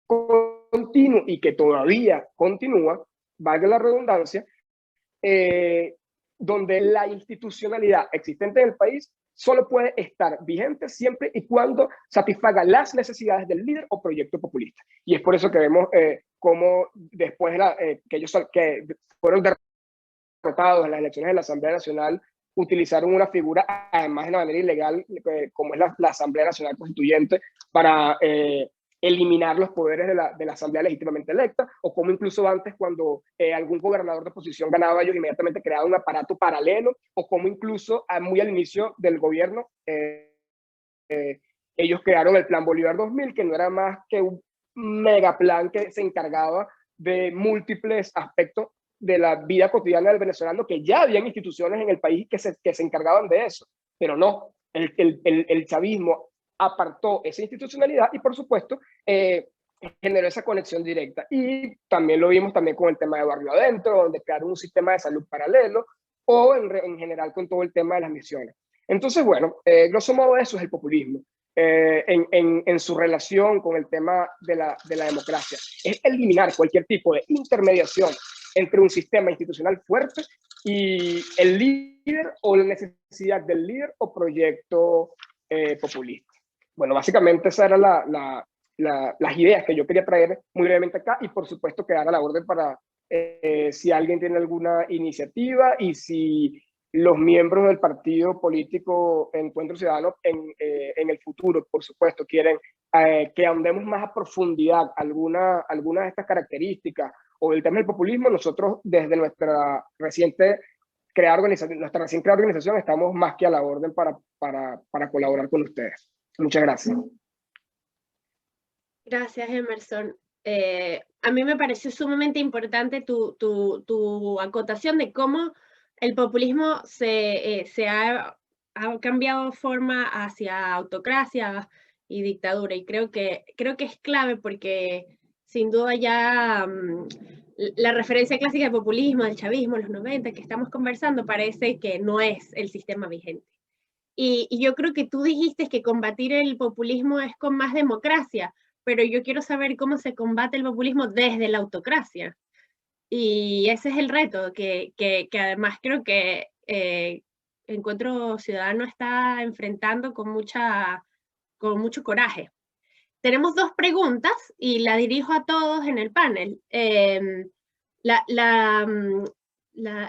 continuo y que todavía continúa, valga la redundancia, donde la institucionalidad existente en el país solo puede estar vigente siempre y cuando satisfaga las necesidades del líder o proyecto populista. Y es por eso que vemos cómo después que ellos fueron derrotados en las elecciones de la Asamblea Nacional, utilizaron una figura, además de una manera ilegal, como es la Asamblea Nacional Constituyente, para eliminar los poderes de la Asamblea legítimamente electa, o como incluso antes, cuando algún gobernador de oposición ganaba, ellos inmediatamente creaban un aparato paralelo, o como incluso muy al inicio del gobierno, ellos crearon el Plan Bolívar 2000, que no era más que un megaplan que se encargaba de múltiples aspectos de la vida cotidiana del venezolano, que ya habían instituciones en el país que se encargaban de eso, pero no, el chavismo apartó esa institucionalidad y, por supuesto, generó esa conexión directa. Y también lo vimos también con el tema de Barrio Adentro, donde crearon un sistema de salud paralelo, o en general con todo el tema de las misiones. Entonces, bueno, grosso modo eso es el populismo. En su relación con el tema de la democracia. Es eliminar cualquier tipo de intermediación entre un sistema institucional fuerte y el líder o la necesidad del líder o proyecto populista. Bueno, básicamente esas eran las ideas que yo quería traer muy brevemente acá, y por supuesto quedar a la orden para si alguien tiene alguna iniciativa y si los miembros del partido político Encuentro Ciudadano en el futuro, por supuesto, quieren que ahondemos más a profundidad alguna de estas características o el tema del populismo, nosotros desde nuestra recién creada organización estamos más que a la orden para colaborar con ustedes. Muchas gracias. Gracias, Emerson. A mí me pareció sumamente importante tu acotación de cómo el populismo se ha cambiado forma hacia autocracia y dictadura, y creo que es clave porque sin duda ya la referencia clásica del populismo, del chavismo, los 90 que estamos conversando, parece que no es el sistema vigente. Y yo creo que tú dijiste que combatir el populismo es con más democracia, pero yo quiero saber cómo se combate el populismo desde la autocracia. Y ese es el reto, que además creo que Encuentro Ciudadano está enfrentando con mucho coraje. Tenemos dos preguntas y la dirijo a todos en el panel.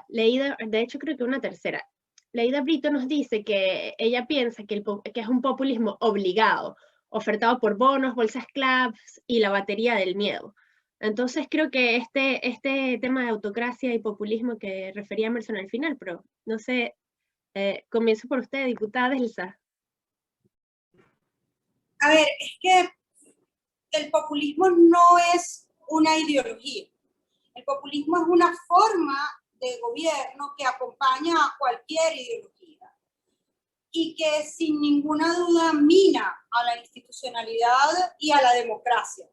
Leida, de hecho creo que una tercera. Leida Brito nos dice que ella piensa que es un populismo obligado, ofertado por bonos, bolsas claves y la batería del miedo. Entonces creo que este tema de autocracia y populismo que refería Emerson al final, pero no sé, comienzo por usted, diputada Elsa. A ver, es que el populismo no es una ideología. El populismo es una forma de gobierno que acompaña a cualquier ideología y que sin ninguna duda mina a la institucionalidad y a la democracia,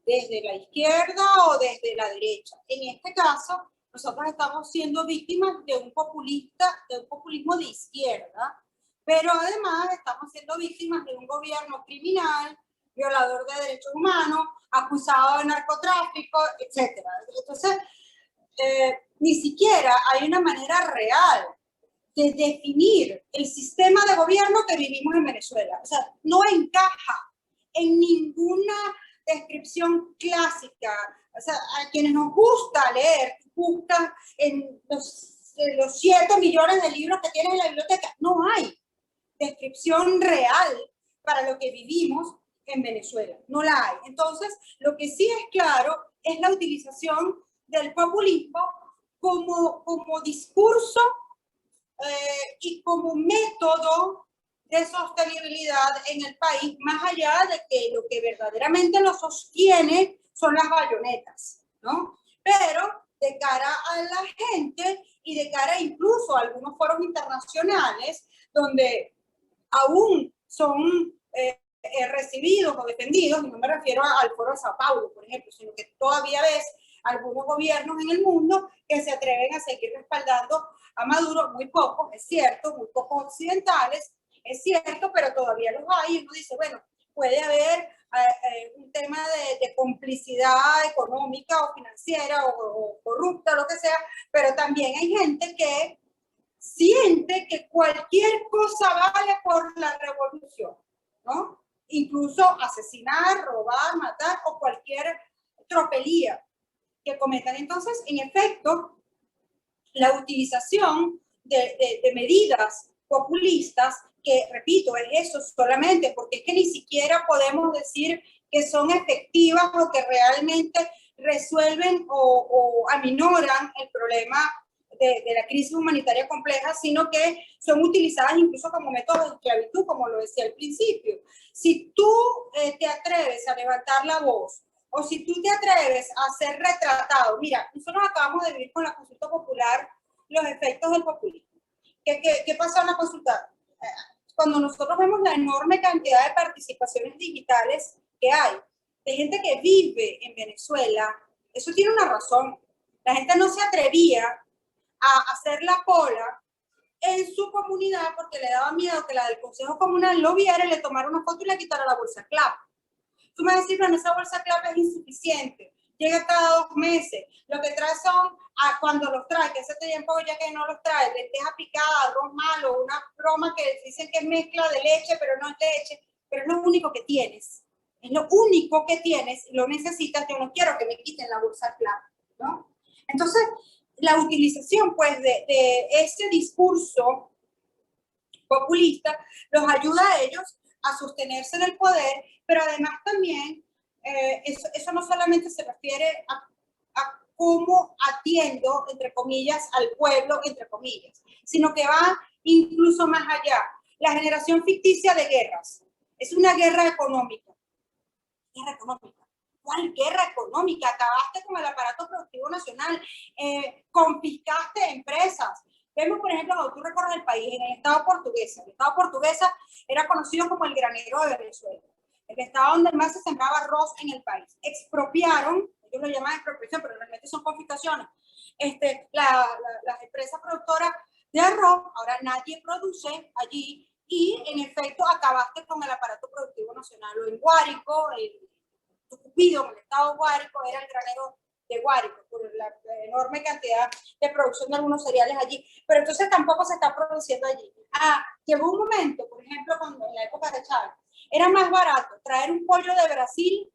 desde la izquierda o desde la derecha. En este caso, nosotros estamos siendo víctimas de un populismo de izquierda, pero además estamos siendo víctimas de un gobierno criminal, violador de derechos humanos, acusado de narcotráfico, etc. Entonces, ni siquiera hay una manera real de definir el sistema de gobierno que vivimos en Venezuela. O sea, no encaja en ninguna descripción clásica. O sea, a quienes nos gusta leer, buscan en los 7 millones de libros que tienen en la biblioteca, no hay descripción real para lo que vivimos en Venezuela. No la hay. Entonces, lo que sí es claro es la utilización del populismo como discurso y como método de sostenibilidad en el país, más allá de que lo que verdaderamente lo sostiene son las bayonetas, ¿no? Pero de cara a la gente y de cara incluso a algunos foros internacionales donde aún son recibidos o defendidos, y no me refiero al foro de Sao Paulo, por ejemplo, sino que todavía ves algunos gobiernos en el mundo que se atreven a seguir respaldando a Maduro, muy pocos, es cierto, muy pocos occidentales, es cierto, pero todavía los hay, y uno dice, bueno, puede haber un tema de complicidad económica o financiera o corrupta, lo que sea, pero también hay gente que siente que cualquier cosa vale por la revolución, ¿no? Incluso asesinar, robar, matar o cualquier tropelía que cometan. Entonces, en efecto, la utilización de medidas populistas, que repito, es eso solamente, porque es que ni siquiera podemos decir que son efectivas o que realmente resuelven o aminoran el problema de la crisis humanitaria compleja, sino que son utilizadas incluso como métodos de esclavitud, como lo decía al principio. Si tú te atreves a levantar la voz, o si tú te atreves a ser retratado, mira, nosotros acabamos de vivir con la consulta popular los efectos del populismo. ¿Qué pasó en la consulta? cuando nosotros vemos la enorme cantidad de participaciones digitales que hay, de gente que vive en Venezuela, eso tiene una razón. La gente no se atrevía a hacer la cola en su comunidad porque le daba miedo que la del Consejo Comunal lo viera y le tomara una foto y le quitara la bolsa CLAP. Tú me vas a decir, bueno, esa bolsa CLAP es insuficiente, llega cada 2 meses, lo que trae son, cuando los trae, que ese tiempo ya que no los trae, lenteja picada, arroz malo, una broma que dicen que es mezcla de leche, pero no es leche, pero es lo único que tienes. Es lo único que tienes, lo necesitas, yo no quiero que me quiten la bolsa CLAP, ¿no? Entonces, la utilización, pues, de ese discurso populista los ayuda a ellos a sostenerse en el poder, pero además también eso no solamente se refiere a cómo atiendo, entre comillas, al pueblo, entre comillas, sino que va incluso más allá. La generación ficticia de guerras es una guerra económica. Guerra económica. ¿Cuál guerra económica? Acabaste con el aparato productivo nacional, confiscaste empresas. Vemos, por ejemplo, cuando tú recorres el país, en el estado portuguesa. El estado portuguesa era conocido como el granero de Venezuela. El estado donde más se sembraba arroz en el país. Expropiaron, ellos lo llaman expropiación, pero realmente son confiscaciones. Las empresas productoras de arroz, ahora nadie produce allí y en efecto acabaste con el aparato productivo nacional. O en Guárico, Tucupido, el estado Guárico, era el granero de Guárico, por la enorme cantidad de producción de algunos cereales allí, pero entonces tampoco se está produciendo allí. Llegó un momento, por ejemplo, cuando en la época de Chávez, era más barato traer un pollo de Brasil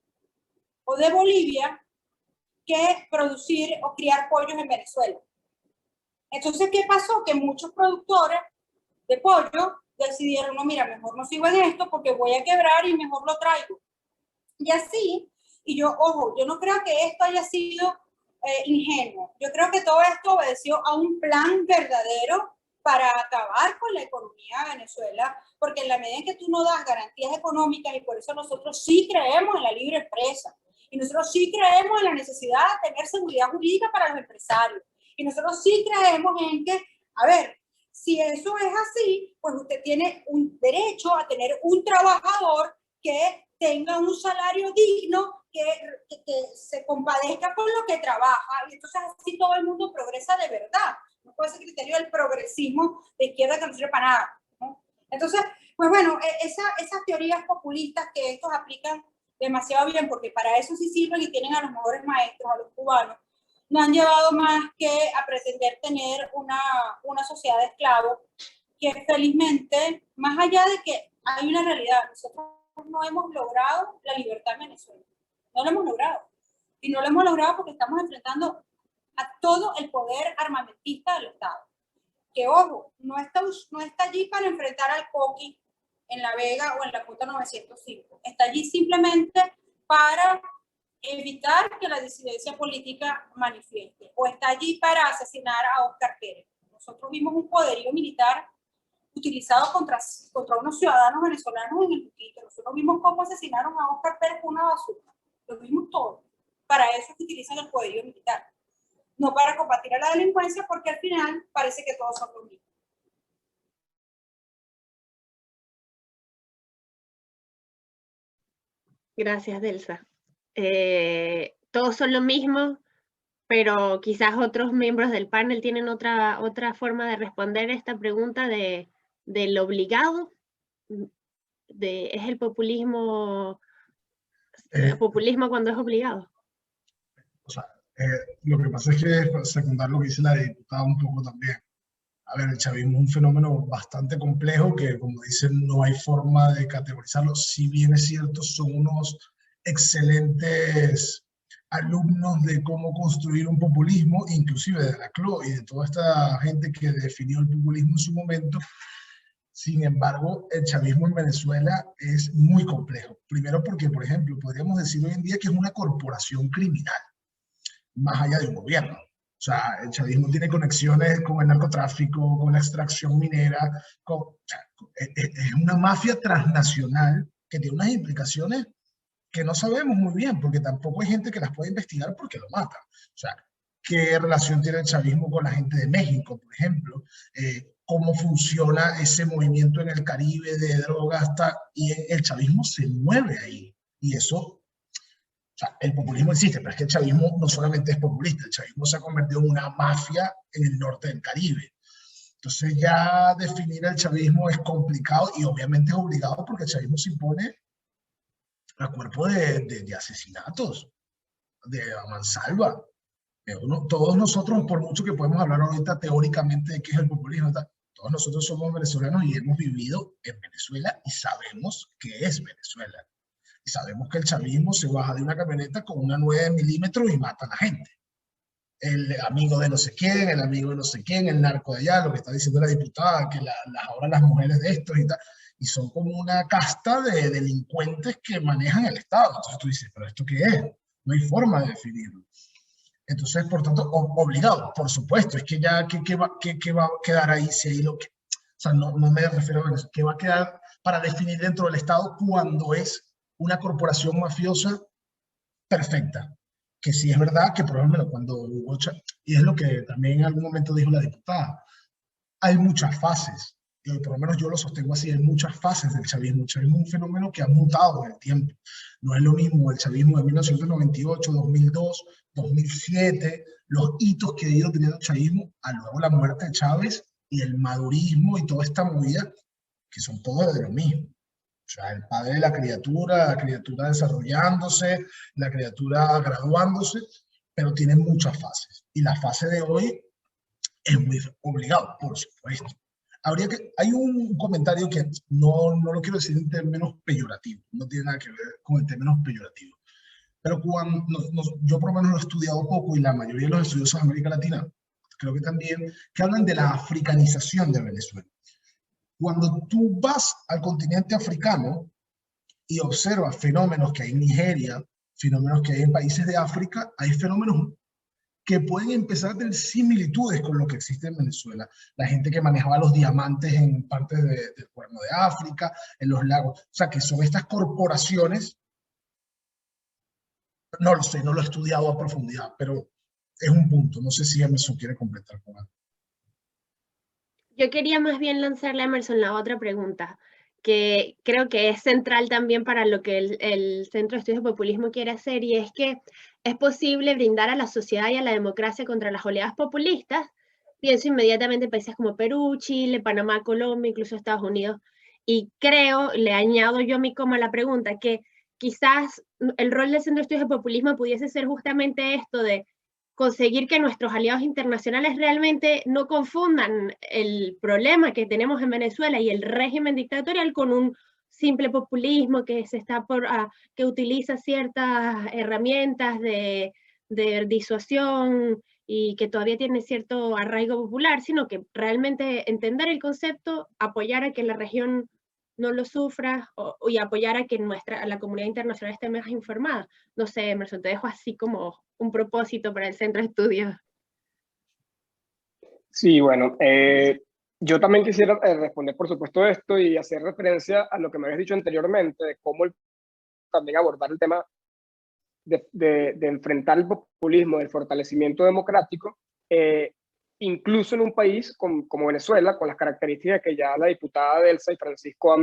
o de Bolivia que producir o criar pollos en Venezuela. Entonces, ¿qué pasó? Que muchos productores de pollo decidieron, no, mira, mejor no sigo en esto porque voy a quebrar y mejor lo traigo. Y así, y yo, ojo, yo no creo que esto haya sido ingenuo. Yo creo que todo esto obedeció a un plan verdadero para acabar con la economía de Venezuela, porque en la medida en que tú no das garantías económicas, y por eso nosotros sí creemos en la libre empresa, y nosotros sí creemos en la necesidad de tener seguridad jurídica para los empresarios, y nosotros sí creemos en que, a ver, si eso es así, pues usted tiene un derecho a tener un trabajador que tenga un salario digno, que se compadezca con lo que trabaja, y entonces así todo el mundo progresa de verdad. No puede ser criterio del progresismo de izquierda que no sirve para nada, ¿no? Entonces, pues bueno, esas teorías populistas que estos aplican demasiado bien, porque para eso sí sirven y tienen a los mejores maestros, a los cubanos, no han llevado más que a pretender tener una sociedad de esclavos que felizmente, más allá de que hay una realidad, nosotros no hemos logrado la libertad en Venezuela. No lo hemos logrado. Y no lo hemos logrado porque estamos enfrentando a todo el poder armamentista del Estado. Que, ojo, no está allí para enfrentar al Coqui en La Vega o en la Punta 905. Está allí simplemente para evitar que la disidencia política manifieste. O está allí para asesinar a Óscar Pérez. Nosotros vimos un poderío militar utilizado contra unos ciudadanos venezolanos en el Luquito. Nosotros vimos cómo asesinaron a Óscar Pérez con una bazooka. Lo vimos todo. Para eso se utilizan el poderío militar. No para combatir a la delincuencia, porque al final parece que todos son los mismos. Gracias, Delsa. Todos son lo mismo, pero quizás otros miembros del panel tienen otra forma de responder esta pregunta del obligado. ¿Es el populismo cuando es obligado? O sea, lo que pasa es que secundar lo que dice la diputada un poco también. A ver, el chavismo es un fenómeno bastante complejo que, como dicen, no hay forma de categorizarlo. Si bien es cierto, son unos excelentes alumnos de cómo construir un populismo, inclusive de la CLO y de toda esta gente que definió el populismo en su momento. Sin embargo, el chavismo en Venezuela es muy complejo. Primero porque, por ejemplo, podríamos decir hoy en día que es una corporación criminal, más allá de un gobierno. O sea, el chavismo tiene conexiones con el narcotráfico, con la extracción minera, es una mafia transnacional que tiene unas implicaciones que no sabemos muy bien, porque tampoco hay gente que las pueda investigar porque lo mata. O sea, qué relación tiene el chavismo con la gente de México, por ejemplo, cómo funciona ese movimiento en el Caribe de drogas, y el chavismo se mueve ahí. Y eso, o sea, el populismo existe, pero es que el chavismo no solamente es populista, el chavismo se ha convertido en una mafia en el norte del Caribe. Entonces ya definir el chavismo es complicado y obviamente es obligado porque el chavismo se impone a cuerpo de asesinatos, de a mansalva. Todos nosotros, por mucho que podemos hablar ahorita teóricamente de qué es el populismo, todos nosotros somos venezolanos y hemos vivido en Venezuela y sabemos qué es Venezuela. Y sabemos que el chavismo se baja de una camioneta con una 9 milímetros y mata a la gente. El amigo de no sé quién, el amigo de no sé quién, el narco de allá, lo que está diciendo la diputada, que ahora las mujeres de estos y tal, y son como una casta de delincuentes que manejan el Estado. Entonces tú dices, ¿pero esto qué es? No hay forma de definirlo. Entonces, por tanto, obligado, por supuesto, es que ya, ¿qué va a quedar ahí si hay lo que... O sea, no me refiero a eso, ¿qué va a quedar para definir dentro del Estado cuando es una corporación mafiosa perfecta? Que sí es verdad que, por ejemplo, cuando Hugo Chávez, y es lo que también en algún momento dijo la diputada, hay muchas fases, y por lo menos yo lo sostengo así, hay muchas fases del chavismo. El chavismo es un fenómeno que ha mutado en el tiempo. No es lo mismo el chavismo de 1998, 2002, 2007, los hitos que ha ido teniendo el chavismo, a luego la muerte de Chávez y el madurismo y toda esta movida, que son todos de lo mismo. O sea, el padre de la criatura desarrollándose, la criatura graduándose, pero tiene muchas fases. Y la fase de hoy es muy obligado, por supuesto. Hay un comentario que no lo quiero decir en términos peyorativos, no tiene nada que ver con el términos peyorativos, pero cuando yo por lo menos lo he estudiado poco y la mayoría de los estudiosos de América Latina, creo que también, que hablan de la africanización de Venezuela. Cuando tú vas al continente africano y observas fenómenos que hay en Nigeria, fenómenos que hay en países de África, hay fenómenos que pueden empezar a tener similitudes con lo que existe en Venezuela. La gente que manejaba los diamantes en partes del Cuerno de África, en los lagos. O sea, que son estas corporaciones, no lo sé, no lo he estudiado a profundidad, pero es un punto. No sé si Emerson quiere completar con algo. Yo quería más bien lanzarle a Emerson la otra pregunta, que creo que es central también para lo que el Centro de Estudios de Populismo quiere hacer, y es que es posible brindar a la sociedad y a la democracia contra las oleadas populistas. Pienso inmediatamente en países como Perú, Chile, Panamá, Colombia, incluso Estados Unidos. Y creo, le añado yo a mí como a la pregunta, que quizás el rol del Centro de Estudios de Populismo pudiese ser justamente esto de conseguir que nuestros aliados internacionales realmente no confundan el problema que tenemos en Venezuela y el régimen dictatorial con un simple populismo que que utiliza ciertas herramientas de disuasión y que todavía tiene cierto arraigo popular, sino que realmente entender el concepto, apoyar a que la región no lo sufra y apoyar a que la comunidad internacional esté más informada. No sé, Emerson, te dejo así como un propósito para el centro de estudios. Sí, bueno, yo también quisiera responder, por supuesto, esto y hacer referencia a lo que me habías dicho anteriormente, de cómo también abordar el tema de enfrentar el populismo, del fortalecimiento democrático, incluso en un país como Venezuela, con las características que ya la diputada Delsa y Francisco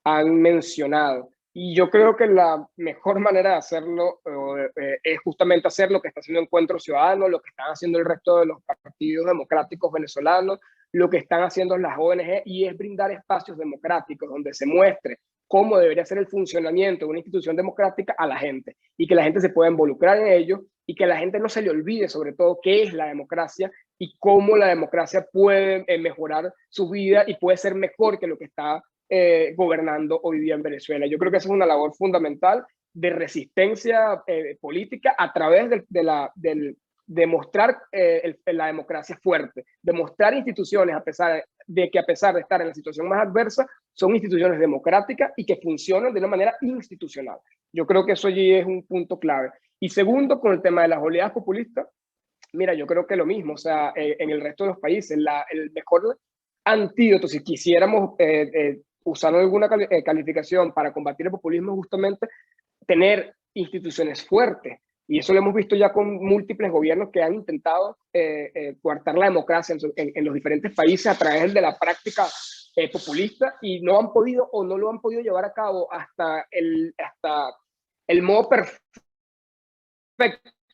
han mencionado. Y yo creo que la mejor manera de hacerlo es justamente hacer lo que está haciendo Encuentro Ciudadano, lo que están haciendo el resto de los partidos democráticos venezolanos, lo que están haciendo las ONG, y es brindar espacios democráticos donde se muestre cómo debería ser el funcionamiento de una institución democrática a la gente, y que la gente se pueda involucrar en ello, y que la gente no se le olvide sobre todo qué es la democracia y cómo la democracia puede mejorar su vida y puede ser mejor que lo que está gobernando hoy día en Venezuela. Yo creo que esa es una labor fundamental de resistencia política a través de mostrar la democracia fuerte, de mostrar instituciones a pesar de estar en la situación más adversa, son instituciones democráticas y que funcionan de una manera institucional. Yo creo que eso allí es un punto clave. Y segundo, con el tema de las oleadas populistas, mira, yo creo que lo mismo, o sea, en el resto de los países, el mejor antídoto, si quisiéramos usar alguna calificación para combatir el populismo, es justamente tener instituciones fuertes, Y eso lo hemos visto ya con múltiples gobiernos que han intentado coartar la democracia en los diferentes países a través de la práctica populista, y no han podido o no lo han podido llevar a cabo hasta el modo perfecto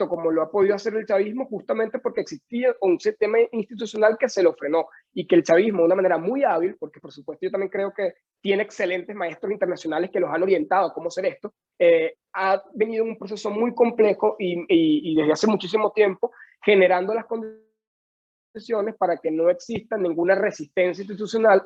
como lo ha podido hacer el chavismo, justamente porque existía un sistema institucional que se lo frenó, y que el chavismo, de una manera muy hábil, porque por supuesto yo también creo que tiene excelentes maestros internacionales que los han orientado a cómo hacer esto, ha venido en un proceso muy complejo y desde hace muchísimo tiempo generando las condiciones para que no exista ninguna resistencia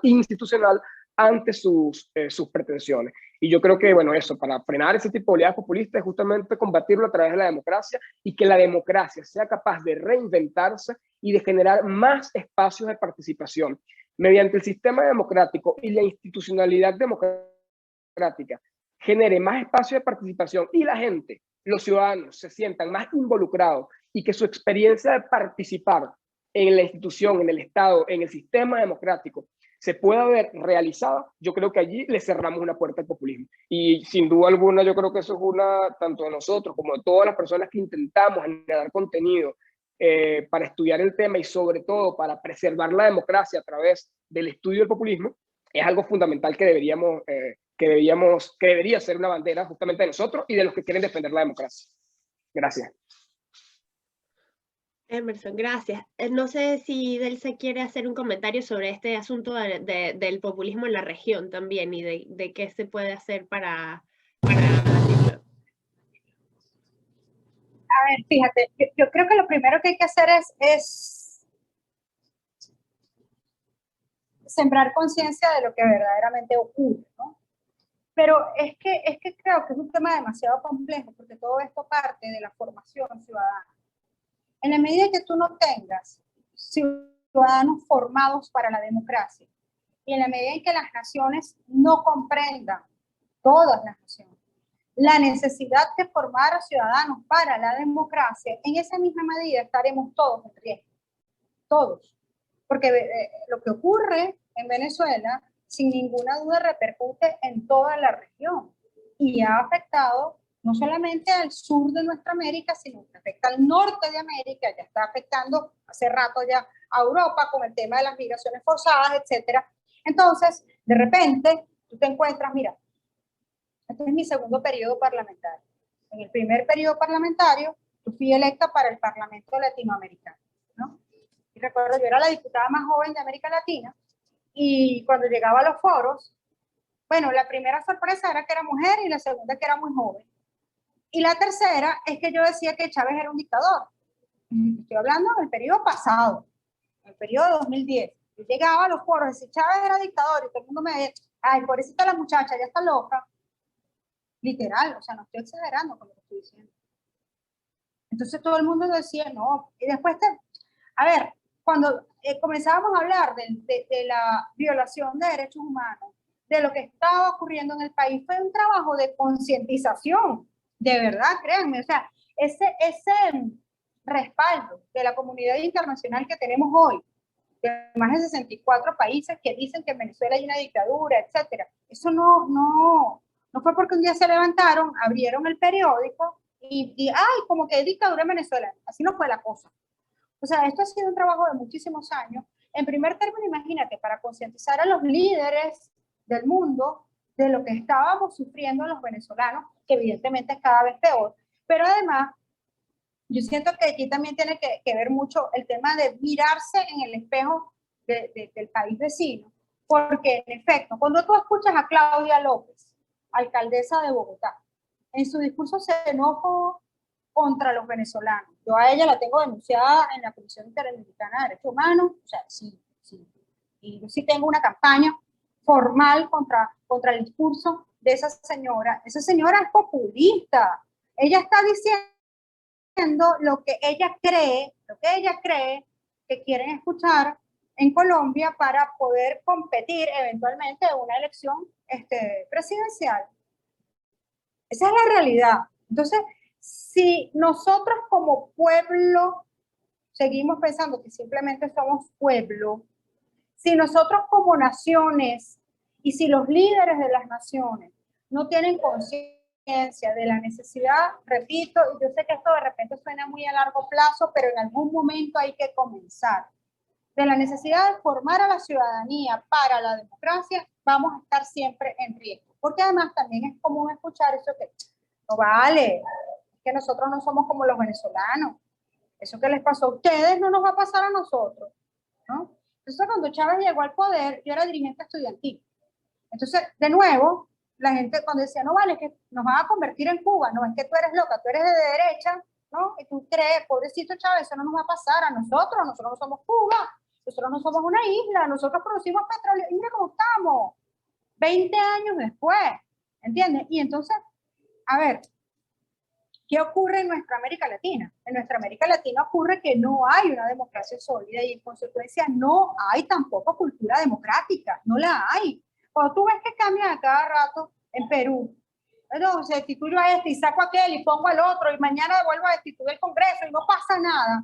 institucional ante sus pretensiones. Y yo creo que, bueno, eso, para frenar ese tipo de oleadas populistas es justamente combatirlo a través de la democracia, y que la democracia sea capaz de reinventarse y de generar más espacios de participación. Mediante el sistema democrático y la institucionalidad democrática genere más espacios de participación y la gente, los ciudadanos, se sientan más involucrados, y que su experiencia de participar en la institución, en el Estado, en el sistema democrático, se pueda ver realizada, yo creo que allí le cerramos una puerta al populismo. Y sin duda alguna, yo creo que eso es una, tanto de nosotros como de todas las personas que intentamos generar contenido para estudiar el tema, y sobre todo para preservar la democracia a través del estudio del populismo, es algo fundamental que debería ser una bandera justamente de nosotros y de los que quieren defender la democracia. Gracias. Emerson, gracias. No sé si Delce quiere hacer un comentario sobre este asunto del populismo en la región también, y de qué se puede hacer para combatirlo. A ver, fíjate, yo creo que lo primero que hay que hacer es sembrar conciencia de lo que verdaderamente ocurre, ¿no? Pero es que creo que es un tema demasiado complejo, porque todo esto parte de la formación ciudadana. En la medida que tú no tengas ciudadanos formados para la democracia, y en la medida en que las naciones no comprendan, todas las naciones, la necesidad de formar a ciudadanos para la democracia, en esa misma medida estaremos todos en riesgo. Todos. Porque lo que ocurre en Venezuela, sin ninguna duda, repercute en toda la región, y ha afectado no solamente al sur de nuestra América, sino que afecta al norte de América, ya está afectando hace rato ya a Europa con el tema de las migraciones forzadas, etcétera. Entonces, de repente, tú te encuentras, mira, este es mi segundo periodo parlamentario. En el primer periodo parlamentario, yo fui electa para el Parlamento Latinoamericano, ¿no? Y recuerdo, yo era la diputada más joven de América Latina, y cuando llegaba a los foros, bueno, la primera sorpresa era que era mujer, y la segunda que era muy joven. Y la tercera es que yo decía que Chávez era un dictador. Estoy hablando del periodo pasado, el periodo de 2010. Yo llegaba a los foros y decía, Chávez era dictador, y todo el mundo me decía, ay, pobrecita la muchacha, ya está loca. Literal, o sea, no estoy exagerando con lo que estoy diciendo. Entonces todo el mundo decía, no. Y después, a ver, cuando comenzábamos a hablar de la violación de derechos humanos, de lo que estaba ocurriendo en el país, fue un trabajo de concientización. De verdad, créanme, o sea, ese respaldo de la comunidad internacional que tenemos hoy, de más de 64 países que dicen que en Venezuela hay una dictadura, etcétera, eso no fue porque un día se levantaron, abrieron el periódico y ay, como que hay dictadura en Venezuela. Así no fue la cosa. O sea, esto ha sido un trabajo de muchísimos años. En primer término, imagínate, para concientizar a los líderes del mundo de lo que estábamos sufriendo los venezolanos, que evidentemente es cada vez peor, pero además yo siento que aquí también tiene que ver mucho el tema de mirarse en el espejo del país vecino, porque en efecto, cuando tú escuchas a Claudia López, alcaldesa de Bogotá, en su discurso xenófobo contra los venezolanos, yo a ella la tengo denunciada en la Comisión Interamericana de Derechos Humanos, o sea, sí, y yo sí tengo una campaña formal contra el discurso de esa señora. Esa señora es populista. Ella está diciendo lo que ella cree que quieren escuchar en Colombia para poder competir eventualmente en una elección presidencial. Esa es la realidad. Entonces, si nosotros como pueblo seguimos pensando que simplemente somos pueblo, si nosotros como naciones y si los líderes de las naciones no tienen conciencia de la necesidad, repito, y yo sé que esto de repente suena muy a largo plazo, pero en algún momento hay que comenzar, de la necesidad de formar a la ciudadanía para la democracia, vamos a estar siempre en riesgo. Porque además también es común escuchar eso que no vale, que nosotros no somos como los venezolanos. Eso que les pasó a ustedes no nos va a pasar a nosotros, ¿no? Entonces, cuando Chávez llegó al poder, yo era dirigente estudiantil. Entonces, de nuevo, la gente cuando decía, no vale, es que nos van a convertir en Cuba, no, es que tú eres loca, tú eres de derecha, ¿no? Y tú crees, pobrecito Chávez, eso no nos va a pasar a nosotros no somos Cuba, nosotros no somos una isla, nosotros producimos petróleo, y mira cómo estamos, 20 años después, ¿entiendes? Y entonces, a ver, ¿qué ocurre en nuestra América Latina? En nuestra América Latina ocurre que no hay una democracia sólida y en consecuencia no hay tampoco cultura democrática, no la hay. Cuando tú ves que cambian a cada rato en Perú, entonces destituyo a este y saco a aquel y pongo al otro y mañana vuelvo a destituir el Congreso y no pasa nada.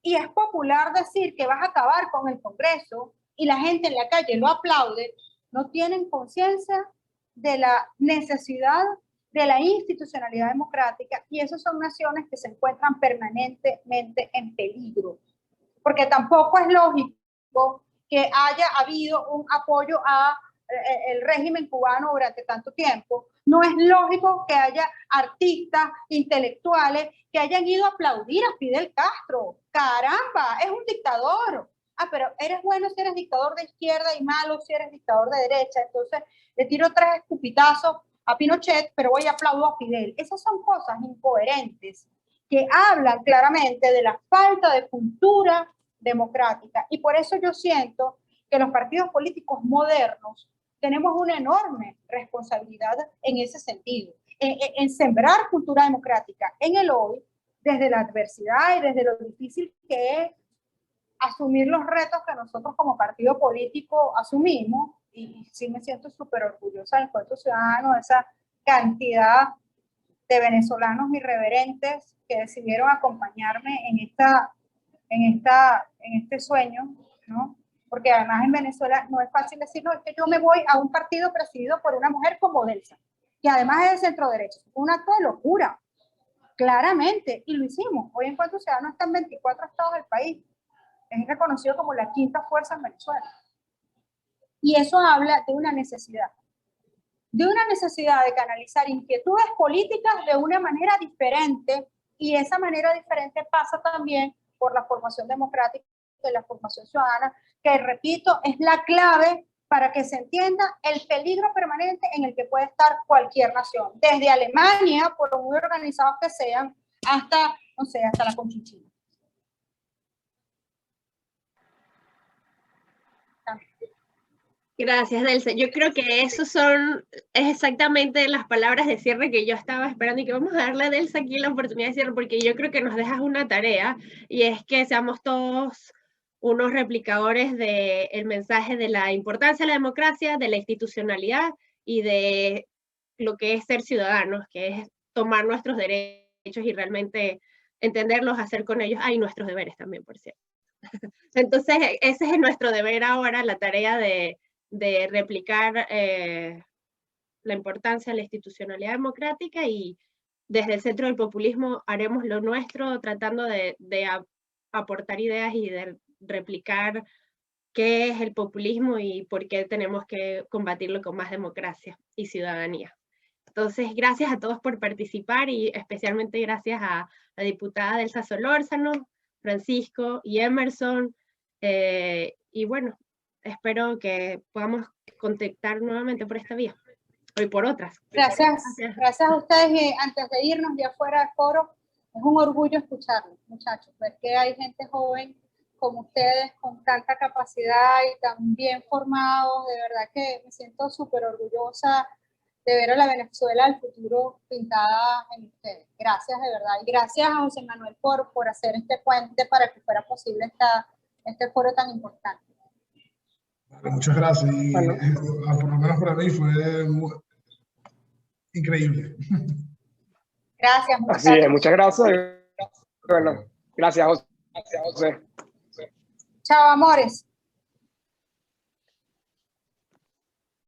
Y es popular decir que vas a acabar con el Congreso y la gente en la calle lo aplaude, no tienen conciencia de la necesidad de la institucionalidad democrática y esas son naciones que se encuentran permanentemente en peligro. Porque tampoco es lógico que haya habido un apoyo a el régimen cubano durante tanto tiempo. No es lógico que haya artistas, intelectuales que hayan ido a aplaudir a Fidel Castro. ¡Caramba! Es un dictador. Ah, pero eres bueno si eres dictador de izquierda y malo si eres dictador de derecha. Entonces le tiro 3 escupitazos a Pinochet, pero voy y aplaudo a Fidel. Esas son cosas incoherentes que hablan claramente de la falta de cultura democrática. Y por eso yo siento que los partidos políticos modernos tenemos una enorme responsabilidad en ese sentido, en sembrar cultura democrática en el hoy, desde la adversidad y desde lo difícil que es asumir los retos que nosotros como partido político asumimos, y sí me siento súper orgullosa del Encuentro Ciudadano, de esa cantidad de venezolanos irreverentes que decidieron acompañarme en este sueño, ¿no? Porque además en Venezuela no es fácil decir, no, es que yo me voy a un partido presidido por una mujer como Delsa, que además es de centro derecho. Fue un acto de locura, claramente, y lo hicimos. Hoy Encuentro Ciudadano está en 24 estados del país. Es reconocido como la 5ª fuerza en Venezuela. Y eso habla de una necesidad de canalizar inquietudes políticas de una manera diferente, y esa manera diferente pasa también por la formación democrática y la formación ciudadana, que repito, es la clave para que se entienda el peligro permanente en el que puede estar cualquier nación, desde Alemania, por lo muy organizados que sean, hasta, no sé, hasta la Conchinchina. Gracias, Delsa. Yo creo que es exactamente las palabras de cierre que yo estaba esperando, y que vamos a darle a Delsa aquí la oportunidad de cierre, porque yo creo que nos dejas una tarea, y es que seamos todos unos replicadores del mensaje de la importancia de la democracia, de la institucionalidad y de lo que es ser ciudadanos, que es tomar nuestros derechos y realmente entenderlos, hacer con ellos, y nuestros deberes también, por cierto. Entonces, ese es nuestro deber ahora, la tarea de replicar la importancia de la institucionalidad democrática, y desde el Centro del Populismo haremos lo nuestro tratando de aportar ideas y de replicar qué es el populismo y por qué tenemos que combatirlo con más democracia y ciudadanía. Entonces, gracias a todos por participar, y especialmente gracias a la diputada Delsa Solórzano, Francisco y Emerson, y bueno, espero que podamos contactar nuevamente por esta vía, o por otras. Gracias a ustedes. Y antes de irnos de afuera del foro, es un orgullo escucharlos, muchachos, ver que hay gente joven como ustedes, con tanta capacidad y tan bien formados. De verdad que me siento súper orgullosa de ver a la Venezuela del futuro pintada en ustedes. Gracias, de verdad. Y gracias a José Manuel por hacer este puente para que fuera posible este foro tan importante. Muchas gracias. Y por lo menos para mí fue increíble. Gracias, muchachos. Así es, muchas gracias. Bueno, gracias, José. Chao, amores.